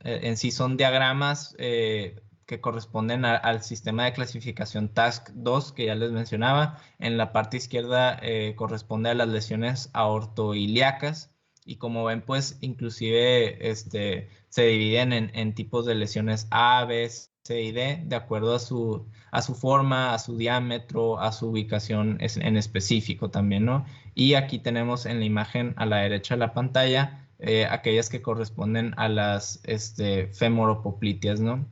en sí son diagramas que corresponden al sistema de clasificación TASC-2 que ya les mencionaba. En la parte izquierda corresponde a las lesiones aortoiliacas, y como ven, pues inclusive se dividen en tipos de lesiones A, B, C y D, de acuerdo a su forma, a su diámetro, a su ubicación en específico también, ¿no? Y aquí tenemos en la imagen a la derecha de la pantalla aquellas que corresponden a las femoropopliteas, ¿no?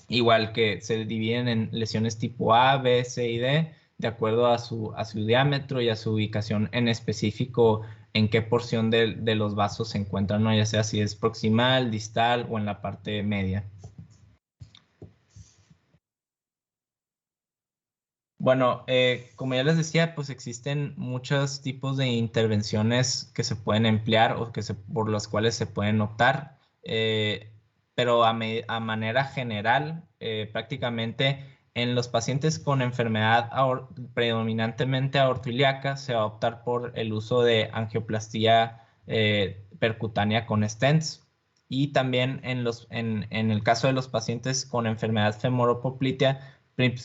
Igual que se dividen en lesiones tipo A, B, C y D, de acuerdo a su diámetro y a su ubicación en específico, en qué porción de los vasos se encuentran, ¿no? Ya sea si es proximal, distal o en la parte media. Bueno, como ya les decía, pues existen muchos tipos de intervenciones que se pueden emplear o por las cuales se pueden optar, pero a manera general, prácticamente en los pacientes con enfermedad predominantemente aortoiliaca se va a optar por el uso de angioplastía percutánea con stents, y también en el caso de los pacientes con enfermedad femoropoplitea,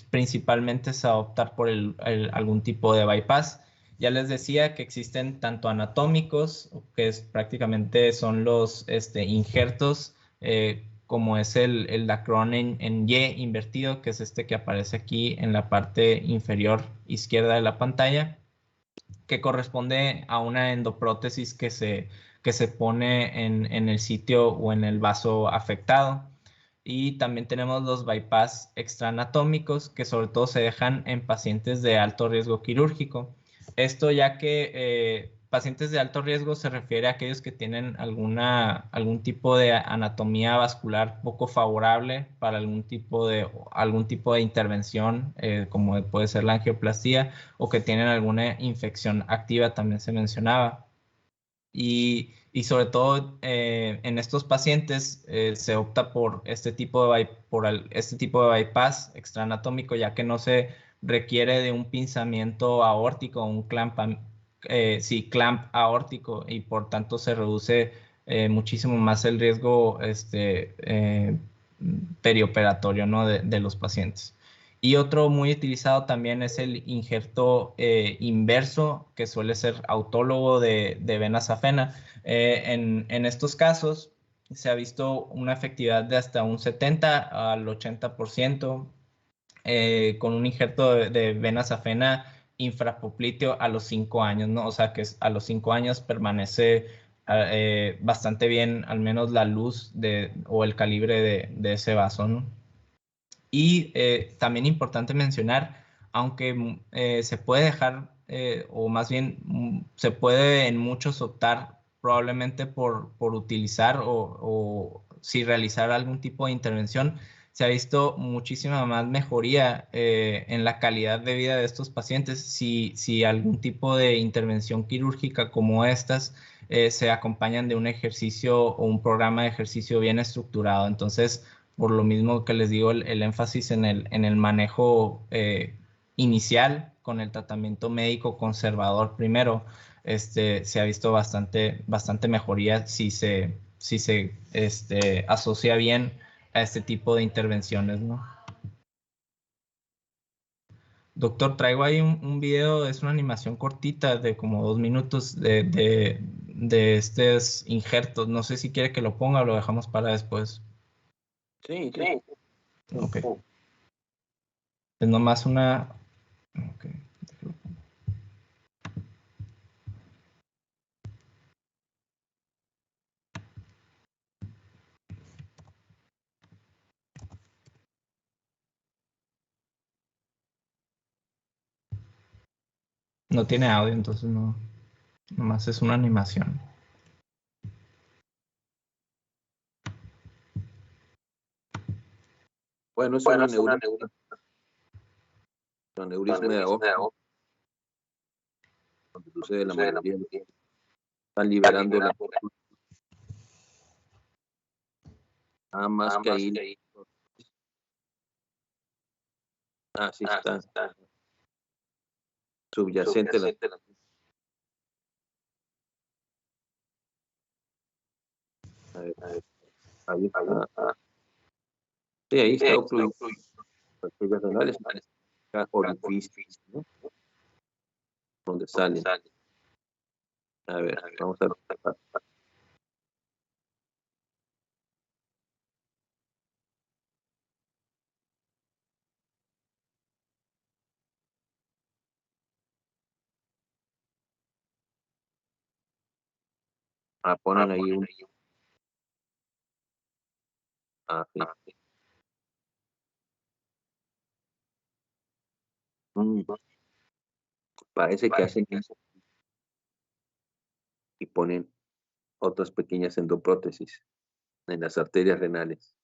principalmente se va a optar por algún tipo de bypass. Ya les decía que existen tanto anatómicos, que prácticamente son los injertos, como es el Dacron en Y invertido, que es que aparece aquí en la parte inferior izquierda de la pantalla, que corresponde a una endoprótesis que se pone en el sitio o en el vaso afectado. Y también tenemos los bypass extraanatómicos, que sobre todo se dejan en pacientes de alto riesgo quirúrgico. Esto ya que pacientes de alto riesgo se refiere a aquellos que tienen algún tipo de anatomía vascular poco favorable para algún tipo de intervención, como puede ser la angioplastía, o que tienen alguna infección activa, también se mencionaba. Y sobre todo en estos pacientes se opta por este tipo de bypass extraanatómico, ya que no se requiere de un pinzamiento aórtico o un clamp aórtico, y por tanto se reduce muchísimo más el riesgo perioperatorio, ¿no? de los pacientes. Y otro muy utilizado también es el injerto inverso, que suele ser autólogo de vena safena. En estos casos se ha visto una efectividad de hasta un 70 al 80% con un injerto de vena safena infrapopliteo a los 5 años, ¿no? O sea que a los 5 años permanece bastante bien, al menos la luz o el calibre de ese vaso, ¿no? Y también importante mencionar, aunque se puede dejar, o más bien se puede en muchos optar probablemente por utilizar o si realizar algún tipo de intervención, se ha visto muchísima más mejoría en la calidad de vida de estos pacientes si algún tipo de intervención quirúrgica como estas se acompañan de un ejercicio o un programa de ejercicio bien estructurado. Entonces, por lo mismo que les digo, el énfasis en el manejo inicial con el tratamiento médico conservador primero, se ha visto bastante mejoría si se asocia bien a este tipo de intervenciones, ¿no? Doctor, traigo ahí un video, es una animación cortita de como 2 minutos de estos injertos. No sé si quiere que lo ponga o lo dejamos para después.
Sí.
Ok. Es nomás una... Ok. No tiene audio, entonces no. Nomás es una animación.
Bueno, es una aneurisma de aorta, donde sucede la mayoría de que están liberando la nada más que ahí. Sí está. Subyacente la. Ahí está. Sí, ahí está ocluido. Las fibras renales, orificios, ¿no? Donde salen. A ver, vamos a ver. Ponen ahí un... sí. Parece que hacen eso y ponen otras pequeñas endoprótesis en las arterias renales.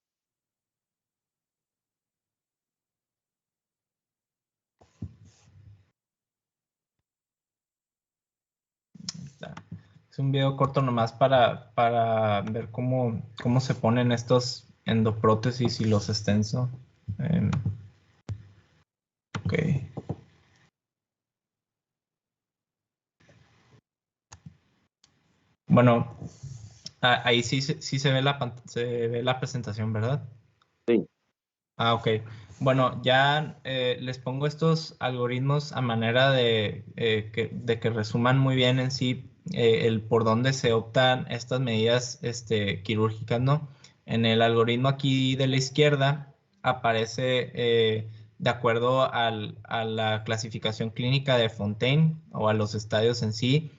Es un video corto nomás para ver cómo se ponen estos endoprótesis y los extenso. Ok. Bueno, ahí sí se ve la presentación, ¿verdad?
Sí.
Ok. Bueno, ya les pongo estos algoritmos a manera de que resuman muy bien en sí el por dónde se optan estas medidas quirúrgicas, ¿no? En el algoritmo aquí de la izquierda aparece de acuerdo a la clasificación clínica de Fontaine o a los estadios en sí,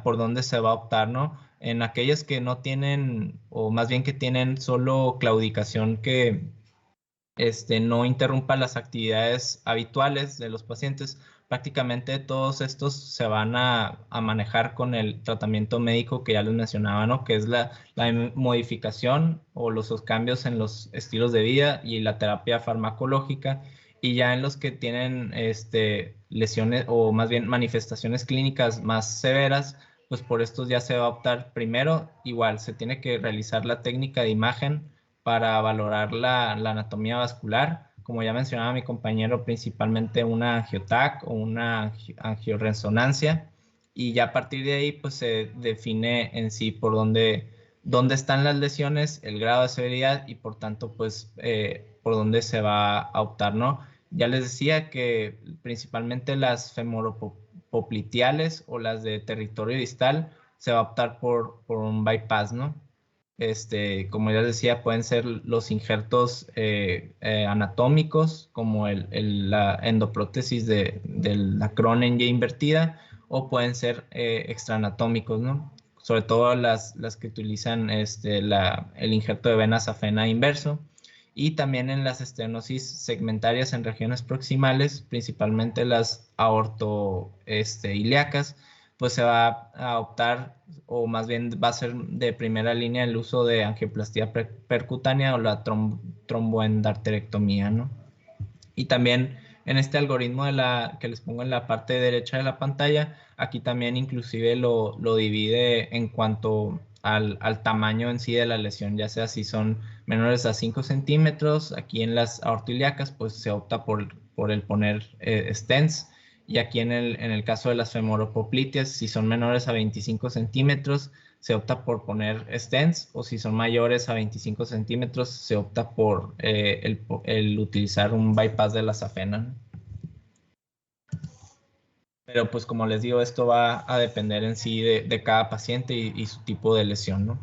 por dónde se va a optar, ¿no? En aquellas que no tienen, o más bien que tienen solo claudicación que no interrumpa las actividades habituales de los pacientes, prácticamente todos estos se van a manejar con el tratamiento médico que ya les mencionaba, ¿no? Que es la modificación o los cambios en los estilos de vida y la terapia farmacológica. Y ya en los que tienen lesiones o más bien manifestaciones clínicas más severas, pues por estos ya se va a optar primero, igual se tiene que realizar la técnica de imagen para valorar la anatomía vascular, como ya mencionaba mi compañero, principalmente una angiotac o una angioresonancia, y ya a partir de ahí pues se define en sí por dónde están las lesiones, el grado de severidad y por tanto pues por dónde se va a optar, ¿no? Ya les decía que principalmente las femoropopliteales o las de territorio distal se va a optar por un bypass, ¿no? Como ya les decía, pueden ser los injertos anatómicos, como la endoprótesis de la Crohn ya invertida, o pueden ser extraanatómicos, ¿no? Sobre todo las que utilizan el injerto de vena safena inverso. Y también en las estenosis segmentarias en regiones proximales, principalmente las aortoilíacas, pues se va a optar, o más bien va a ser de primera línea el uso de angioplastía percutánea o la tromboendarterectomía, ¿no? Y también en este algoritmo que les pongo en la parte derecha de la pantalla, aquí también inclusive lo divide en cuanto al tamaño en sí de la lesión, ya sea si son menores a 5 centímetros, aquí en las aortoilíacas pues se opta por el poner stents, y aquí en el caso de las femoropopliteas, si son menores a 25 centímetros, se opta por poner stents, o si son mayores a 25 centímetros, se opta por el utilizar un bypass de la safena. Pero pues como les digo, esto va a depender en sí de cada paciente y su tipo de lesión, ¿no?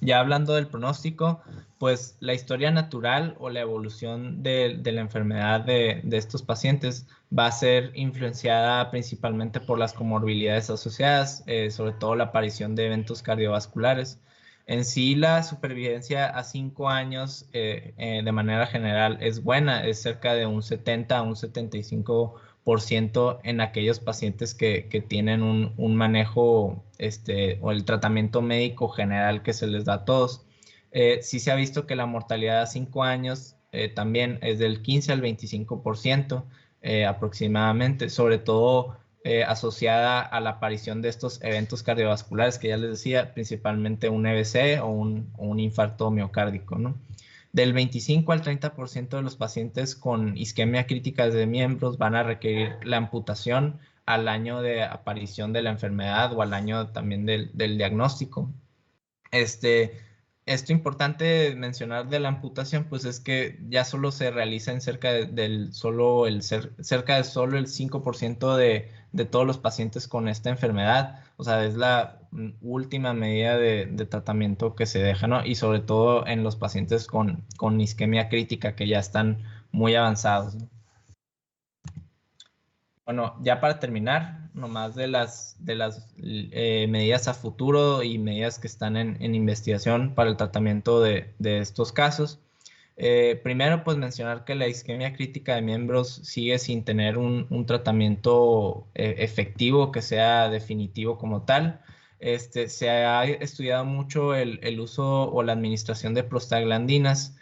Ya hablando del pronóstico, pues la historia natural o la evolución de la enfermedad de estos pacientes va a ser influenciada principalmente por las comorbilidades asociadas, sobre todo la aparición de eventos cardiovasculares. En sí, la supervivencia a 5 años de manera general es buena, es cerca de un 70 a un 75% en aquellos pacientes que tienen un manejo o el tratamiento médico general que se les da a todos. Sí se ha visto que la mortalidad a 5 años también es del 15 al 25% aproximadamente, sobre todo asociada a la aparición de estos eventos cardiovasculares que ya les decía, principalmente un EBC o un infarto miocárdico, ¿no? Del 25 al 30% de los pacientes con isquemia crítica de miembros van a requerir la amputación al año de aparición de la enfermedad o al año también del diagnóstico. Esto importante mencionar de la amputación, pues es que ya solo se realiza en cerca del solo el 5% de todos los pacientes con esta enfermedad. O sea, es la última medida de tratamiento que se deja, ¿no? Y sobre todo en los pacientes con isquemia crítica que ya están muy avanzados, ¿no? Bueno, ya para terminar, nomás de las medidas a futuro y medidas que están en investigación para el tratamiento de estos casos. Primero, pues mencionar que la isquemia crítica de miembros sigue sin tener un tratamiento efectivo que sea definitivo como tal. Se ha estudiado mucho el uso o la administración de prostaglandinas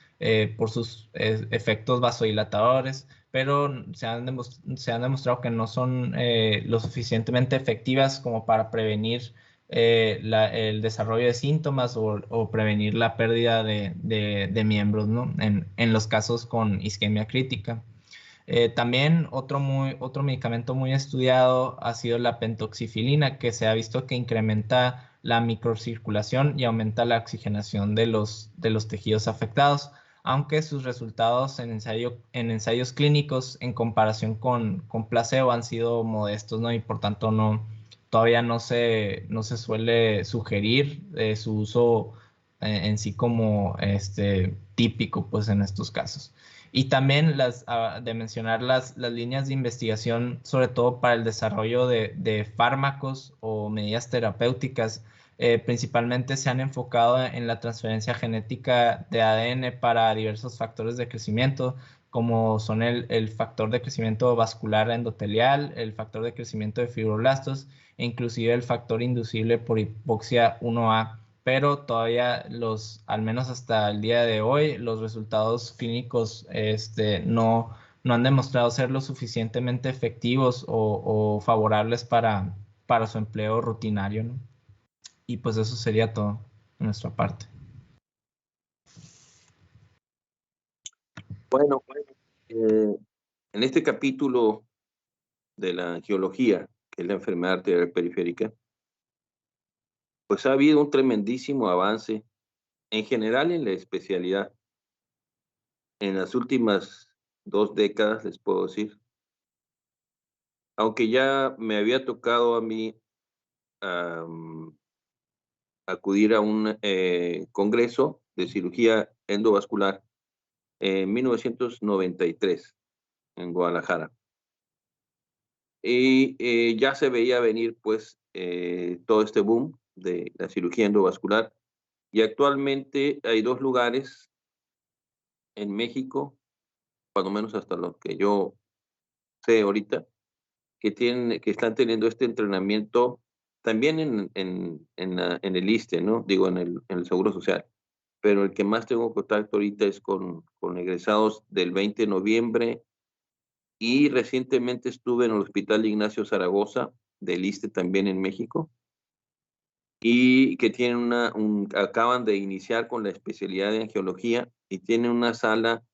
por sus efectos vasodilatadores, pero se han demostrado que no son lo suficientemente efectivas como para prevenir el desarrollo de síntomas o prevenir la pérdida de miembros, ¿no? En los casos con isquemia crítica. También otro medicamento muy estudiado ha sido la pentoxifilina, que se ha visto que incrementa la microcirculación y aumenta la oxigenación de los tejidos afectados, aunque sus resultados en ensayos clínicos en comparación con placebo han sido modestos, ¿no? Y por tanto todavía no se suele sugerir su uso en sí como típico pues en estos casos. Y también de mencionar las líneas de investigación, sobre todo para el desarrollo de fármacos o medidas terapéuticas, principalmente se han enfocado en la transferencia genética de ADN para diversos factores de crecimiento, como son el factor de crecimiento vascular endotelial, el factor de crecimiento de fibroblastos e inclusive el factor inducible por hipoxia 1A. Pero todavía al menos hasta el día de hoy, los resultados clínicos no han demostrado ser lo suficientemente efectivos o favorables para su empleo rutinario, ¿no? Y pues eso sería todo de nuestra parte.
Bueno, en este capítulo de la angiología, que es la enfermedad arterial periférica, pues ha habido un tremendísimo avance en general en la especialidad. En las últimas 2 décadas, les puedo decir, aunque ya me había tocado a mí acudir a un congreso de cirugía endovascular en 1993 en Guadalajara. Y ya se veía venir pues todo este boom de la cirugía endovascular. Y actualmente hay 2 lugares en México, cuando menos hasta lo que yo sé ahorita, que están teniendo este entrenamiento también en el ISSSTE, ¿no? Digo, en el Seguro Social. Pero el que más tengo contacto ahorita es con egresados del 20 de noviembre y recientemente estuve en el Hospital Ignacio Zaragoza del ISSSTE también en México y que tienen acaban de iniciar con la especialidad de angiología y tienen una sala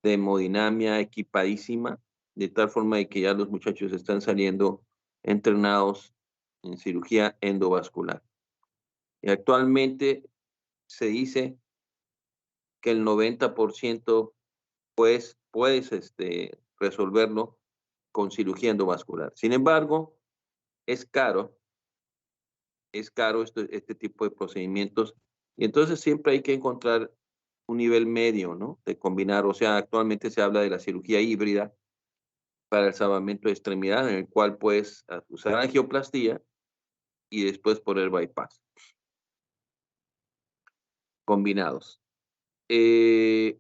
de hemodinamia equipadísima, de tal forma de que ya los muchachos están saliendo entrenados en cirugía endovascular. Y actualmente se dice que el 90% pues puedes resolverlo con cirugía endovascular. Sin embargo, es caro este tipo de procedimientos y entonces siempre hay que encontrar un nivel medio, ¿no? De combinar, o sea, actualmente se habla de la cirugía híbrida para el salvamento de extremidad, en el cual puedes usar angioplastía y después poner bypass. Combinados.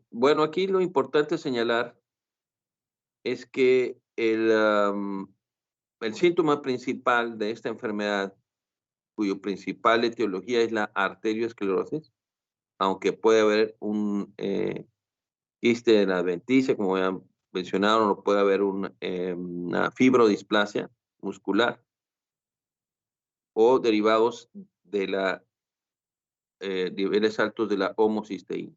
Bueno, aquí lo importante señalar es que el síntoma principal de esta enfermedad, cuyo principal etiología es la arteriosclerosis, aunque puede haber un quiste de la adventicia, como ya mencionaron, o puede haber una fibrodisplasia muscular o derivados de niveles altos de la homocisteína.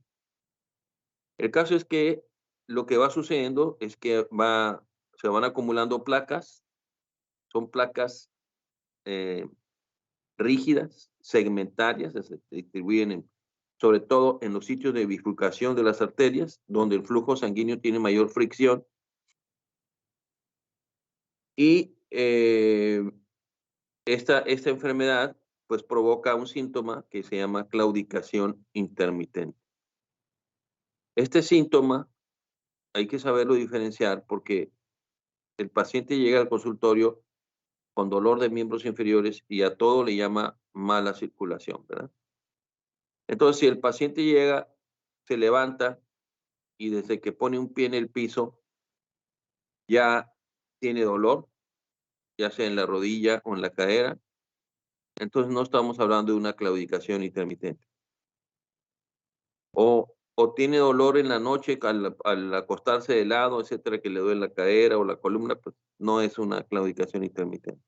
El caso es que lo que va sucediendo es que se van acumulando placas, son placas rígidas, segmentarias, se distribuyen sobre todo en los sitios de bifurcación de las arterias, donde el flujo sanguíneo tiene mayor fricción. Y esta enfermedad pues provoca un síntoma que se llama claudicación intermitente. Este síntoma hay que saberlo diferenciar porque el paciente llega al consultorio con dolor de miembros inferiores y a todo le llama mala circulación, ¿verdad? Entonces, si el paciente llega, se levanta y desde que pone un pie en el piso ya tiene dolor, ya sea en la rodilla o en la cadera, entonces no estamos hablando de una claudicación intermitente. O tiene dolor en la noche al acostarse de lado, etcétera, que le duele la cadera o la columna, pues no es una claudicación intermitente.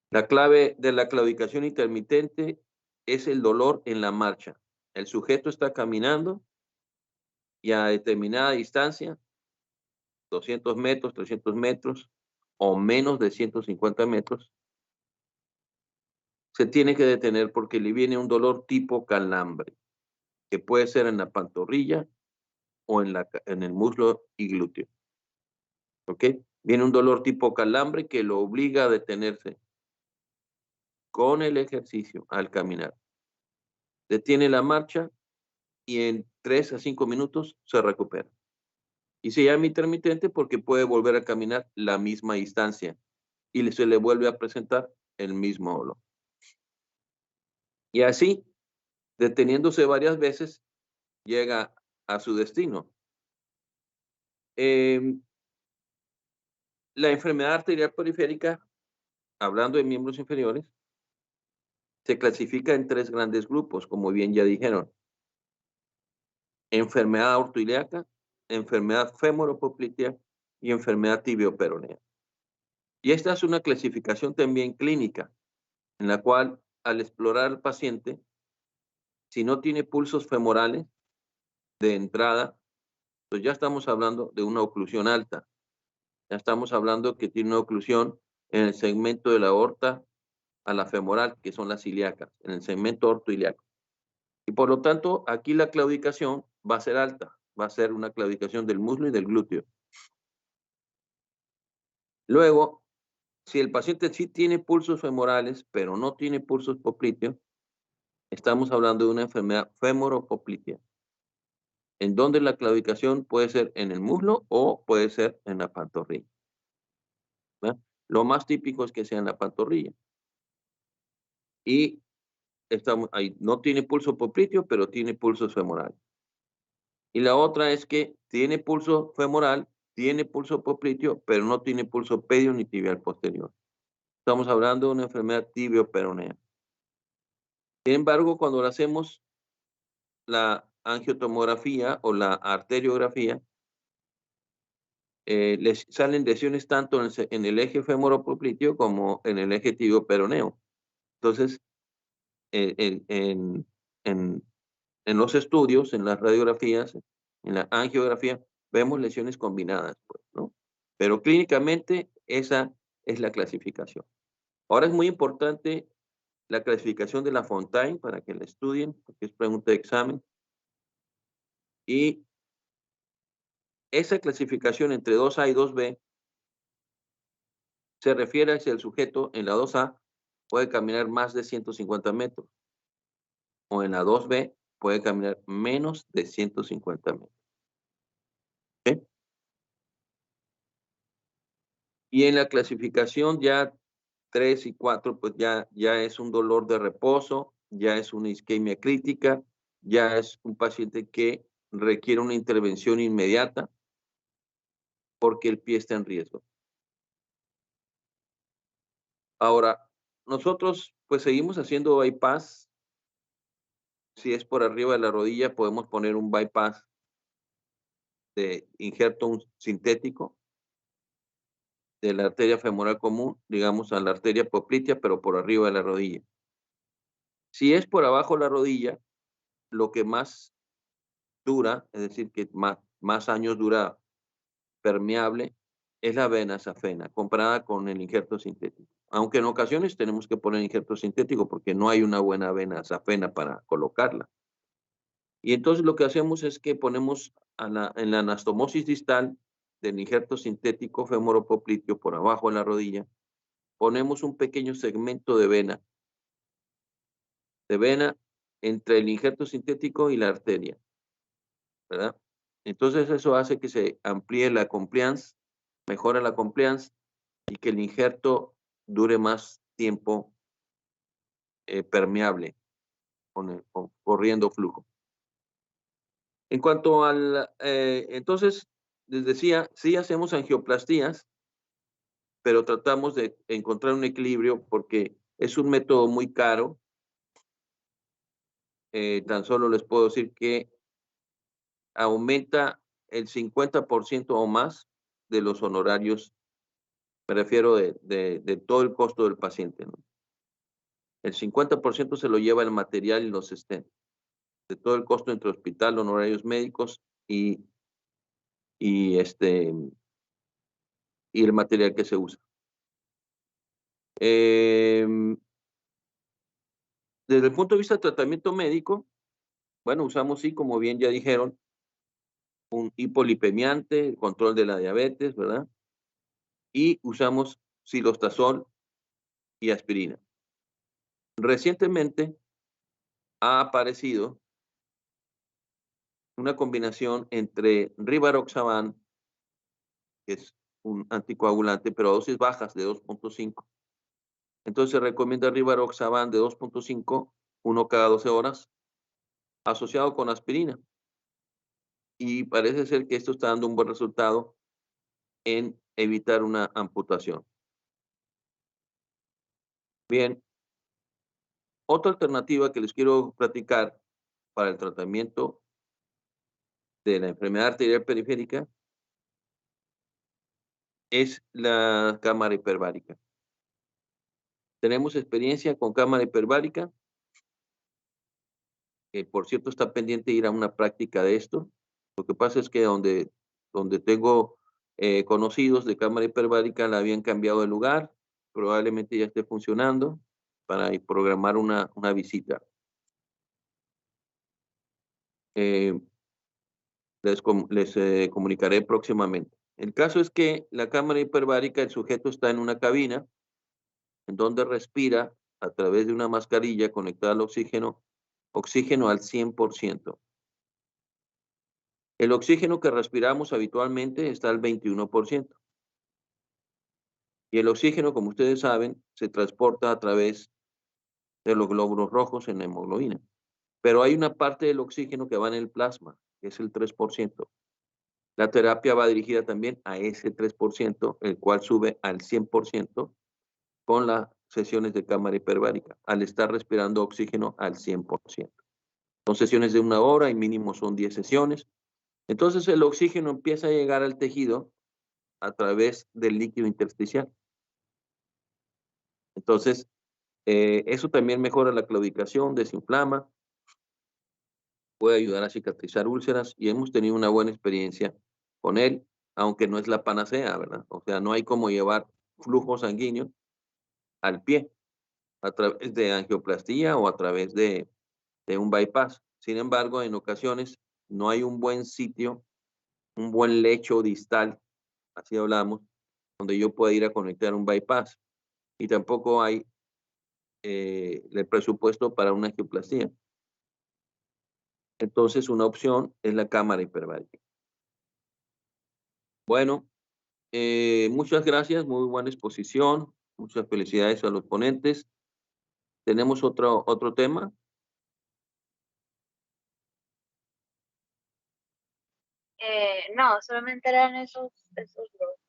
La clave de la claudicación intermitente es el dolor en la marcha. El sujeto está caminando y a determinada distancia, 200 metros, 300 metros o menos de 150 metros, se tiene que detener porque le viene un dolor tipo calambre, que puede ser en la pantorrilla o en el muslo y glúteo. ¿Ok? Viene un dolor tipo calambre que lo obliga a detenerse con el ejercicio al caminar. Detiene la marcha y en 3 a 5 minutos se recupera. Y se llama intermitente porque puede volver a caminar la misma distancia y se le vuelve a presentar el mismo dolor. Y así, deteniéndose varias veces, llega a su destino. La enfermedad arterial periférica, hablando de miembros inferiores, se clasifica en 3 grandes grupos, como bien ya dijeron. Enfermedad aortoilíaca, enfermedad femoropoplitea y enfermedad tibioperonea. Y esta es una clasificación también clínica, en la cual al explorar al paciente, si no tiene pulsos femorales de entrada, pues ya estamos hablando de una oclusión alta. Ya estamos hablando que tiene una oclusión en el segmento de la aorta a la femoral, que son las ilíacas, en el segmento ortoilíaco. Y por lo tanto, aquí la claudicación va a ser alta, va a ser una claudicación del muslo y del glúteo. Luego, si el paciente sí tiene pulsos femorales, pero no tiene pulsos popliteos, estamos hablando de una enfermedad femoropoplitea, en donde la claudicación puede ser en el muslo o puede ser en la pantorrilla. ¿Verdad? Lo más típico es que sea en la pantorrilla. Y estamos ahí, no tiene pulso popliteo, pero tiene pulsos femorales. Y la otra es que tiene pulso femoral, tiene pulso popliteo, pero no tiene pulso pedio ni tibial posterior. Estamos hablando de una enfermedad tibio-peronea. Sin embargo, cuando le hacemos la angiotomografía o la arteriografía, les salen lesiones tanto en el eje femoropopliteo como en el eje tibio-peroneo. Entonces, en los estudios, en las radiografías, en la angiografía, vemos lesiones combinadas, pues, ¿no? Pero clínicamente esa es la clasificación. Ahora es muy importante la clasificación de la Fontaine para que la estudien, porque es pregunta de examen. Y esa clasificación entre 2A y 2B se refiere a si el sujeto en la 2A puede caminar más de 150 metros o en la 2B puede caminar menos de 150 metros. ¿Sí? Y en la clasificación ya 3 y 4, pues ya es un dolor de reposo, ya es una isquemia crítica, ya es un paciente que requiere una intervención inmediata porque el pie está en riesgo. Ahora, nosotros pues seguimos haciendo bypass. Si es por arriba de la rodilla, podemos poner un bypass de injerto sintético de la arteria femoral común, digamos a la arteria poplitea, pero por arriba de la rodilla. Si es por abajo de la rodilla, lo que más dura, es decir, que más años dura permeable, es la vena safena, comparada con el injerto sintético. Aunque en ocasiones tenemos que poner injerto sintético porque no hay una buena vena safena para colocarla. Y entonces lo que hacemos es que ponemos en la anastomosis distal del injerto sintético femoropopliteo por abajo de la rodilla, ponemos un pequeño segmento de vena entre el injerto sintético y la arteria, ¿verdad? Entonces eso hace que se amplíe la compliance, mejora la compliance y que el injerto dure más tiempo permeable, corriendo flujo. En cuanto al, entonces, les decía, sí hacemos angioplastías, pero tratamos de encontrar un equilibrio porque es un método muy caro. Tan solo les puedo decir que aumenta el 50% o más de los honorarios, me refiero de todo el costo del paciente, ¿no? El 50% se lo lleva el material y los stents, de todo el costo entre hospital, honorarios médicos y el material que se usa. Desde el punto de vista de tratamiento médico, bueno, usamos, sí, como bien ya dijeron, un hipolipemiante, el control de la diabetes, ¿verdad? Y usamos cilostazol y aspirina. Recientemente ha aparecido una combinación entre rivaroxaban, que es un anticoagulante, pero a dosis bajas de 2.5. Entonces se recomienda rivaroxaban de 2.5, uno cada 12 horas, asociado con aspirina. y parece ser que esto está dando un buen resultado en evitar una amputación. Bien, otra alternativa que les quiero platicar para el tratamiento de la enfermedad arterial periférica es la cámara hiperbárica. Tenemos experiencia con cámara hiperbárica, que por cierto está pendiente de ir a una práctica de esto. Lo que pasa es que donde tengo conocidos de cámara hiperbárica la habían cambiado de lugar, probablemente ya esté funcionando para programar una visita. Les comunicaré próximamente. El caso es que la cámara hiperbárica, el sujeto está en una cabina en donde respira a través de una mascarilla conectada al oxígeno al 100%. El oxígeno que respiramos habitualmente está al 21%. Y el oxígeno, como ustedes saben, se transporta a través de los glóbulos rojos en la hemoglobina. Pero hay una parte del oxígeno que va en el plasma, que es el 3%. La terapia va dirigida también a ese 3%, el cual sube al 100% con las sesiones de cámara hiperbárica, al estar respirando oxígeno al 100%. Son sesiones de 1 hora y mínimo son 10 sesiones. Entonces el oxígeno empieza a llegar al tejido a través del líquido intersticial. Entonces, eso también mejora la claudicación, desinflama, puede ayudar a cicatrizar úlceras y hemos tenido una buena experiencia con él, aunque no es la panacea, ¿verdad? O sea, no hay como llevar flujo sanguíneo al pie a través de angioplastía o a través de un bypass. Sin embargo, en ocasiones no hay un buen sitio, un buen lecho distal, así hablamos, donde yo pueda ir a conectar un bypass. Y tampoco hay el presupuesto para una angioplastía. Entonces, una opción es la cámara hiperbárica. Bueno, muchas gracias, muy buena exposición. Muchas felicidades a los ponentes. ¿Tenemos otro tema?
No, solamente eran esos dos.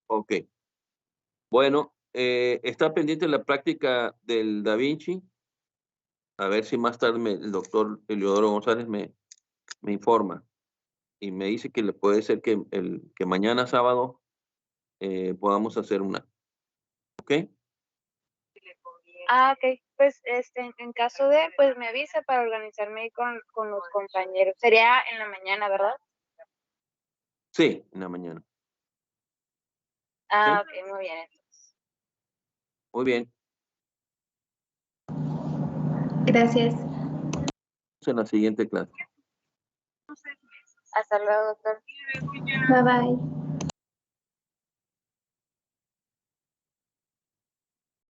Ok. Bueno, está pendiente la práctica del Da Vinci. A ver si más tarde el doctor Eliodoro González me informa y me dice que le puede ser que mañana sábado podamos hacer una. ¿Ok?
Ok. Pues en caso de, pues me avisa para organizarme ahí con los compañeros. Sería en la mañana, ¿verdad?
Sí, en la mañana.
Ah,
¿Sí?
ok, muy bien. Entonces.
Muy bien.
Gracias.
En la siguiente clase.
Hasta luego, doctor.
Bye bye.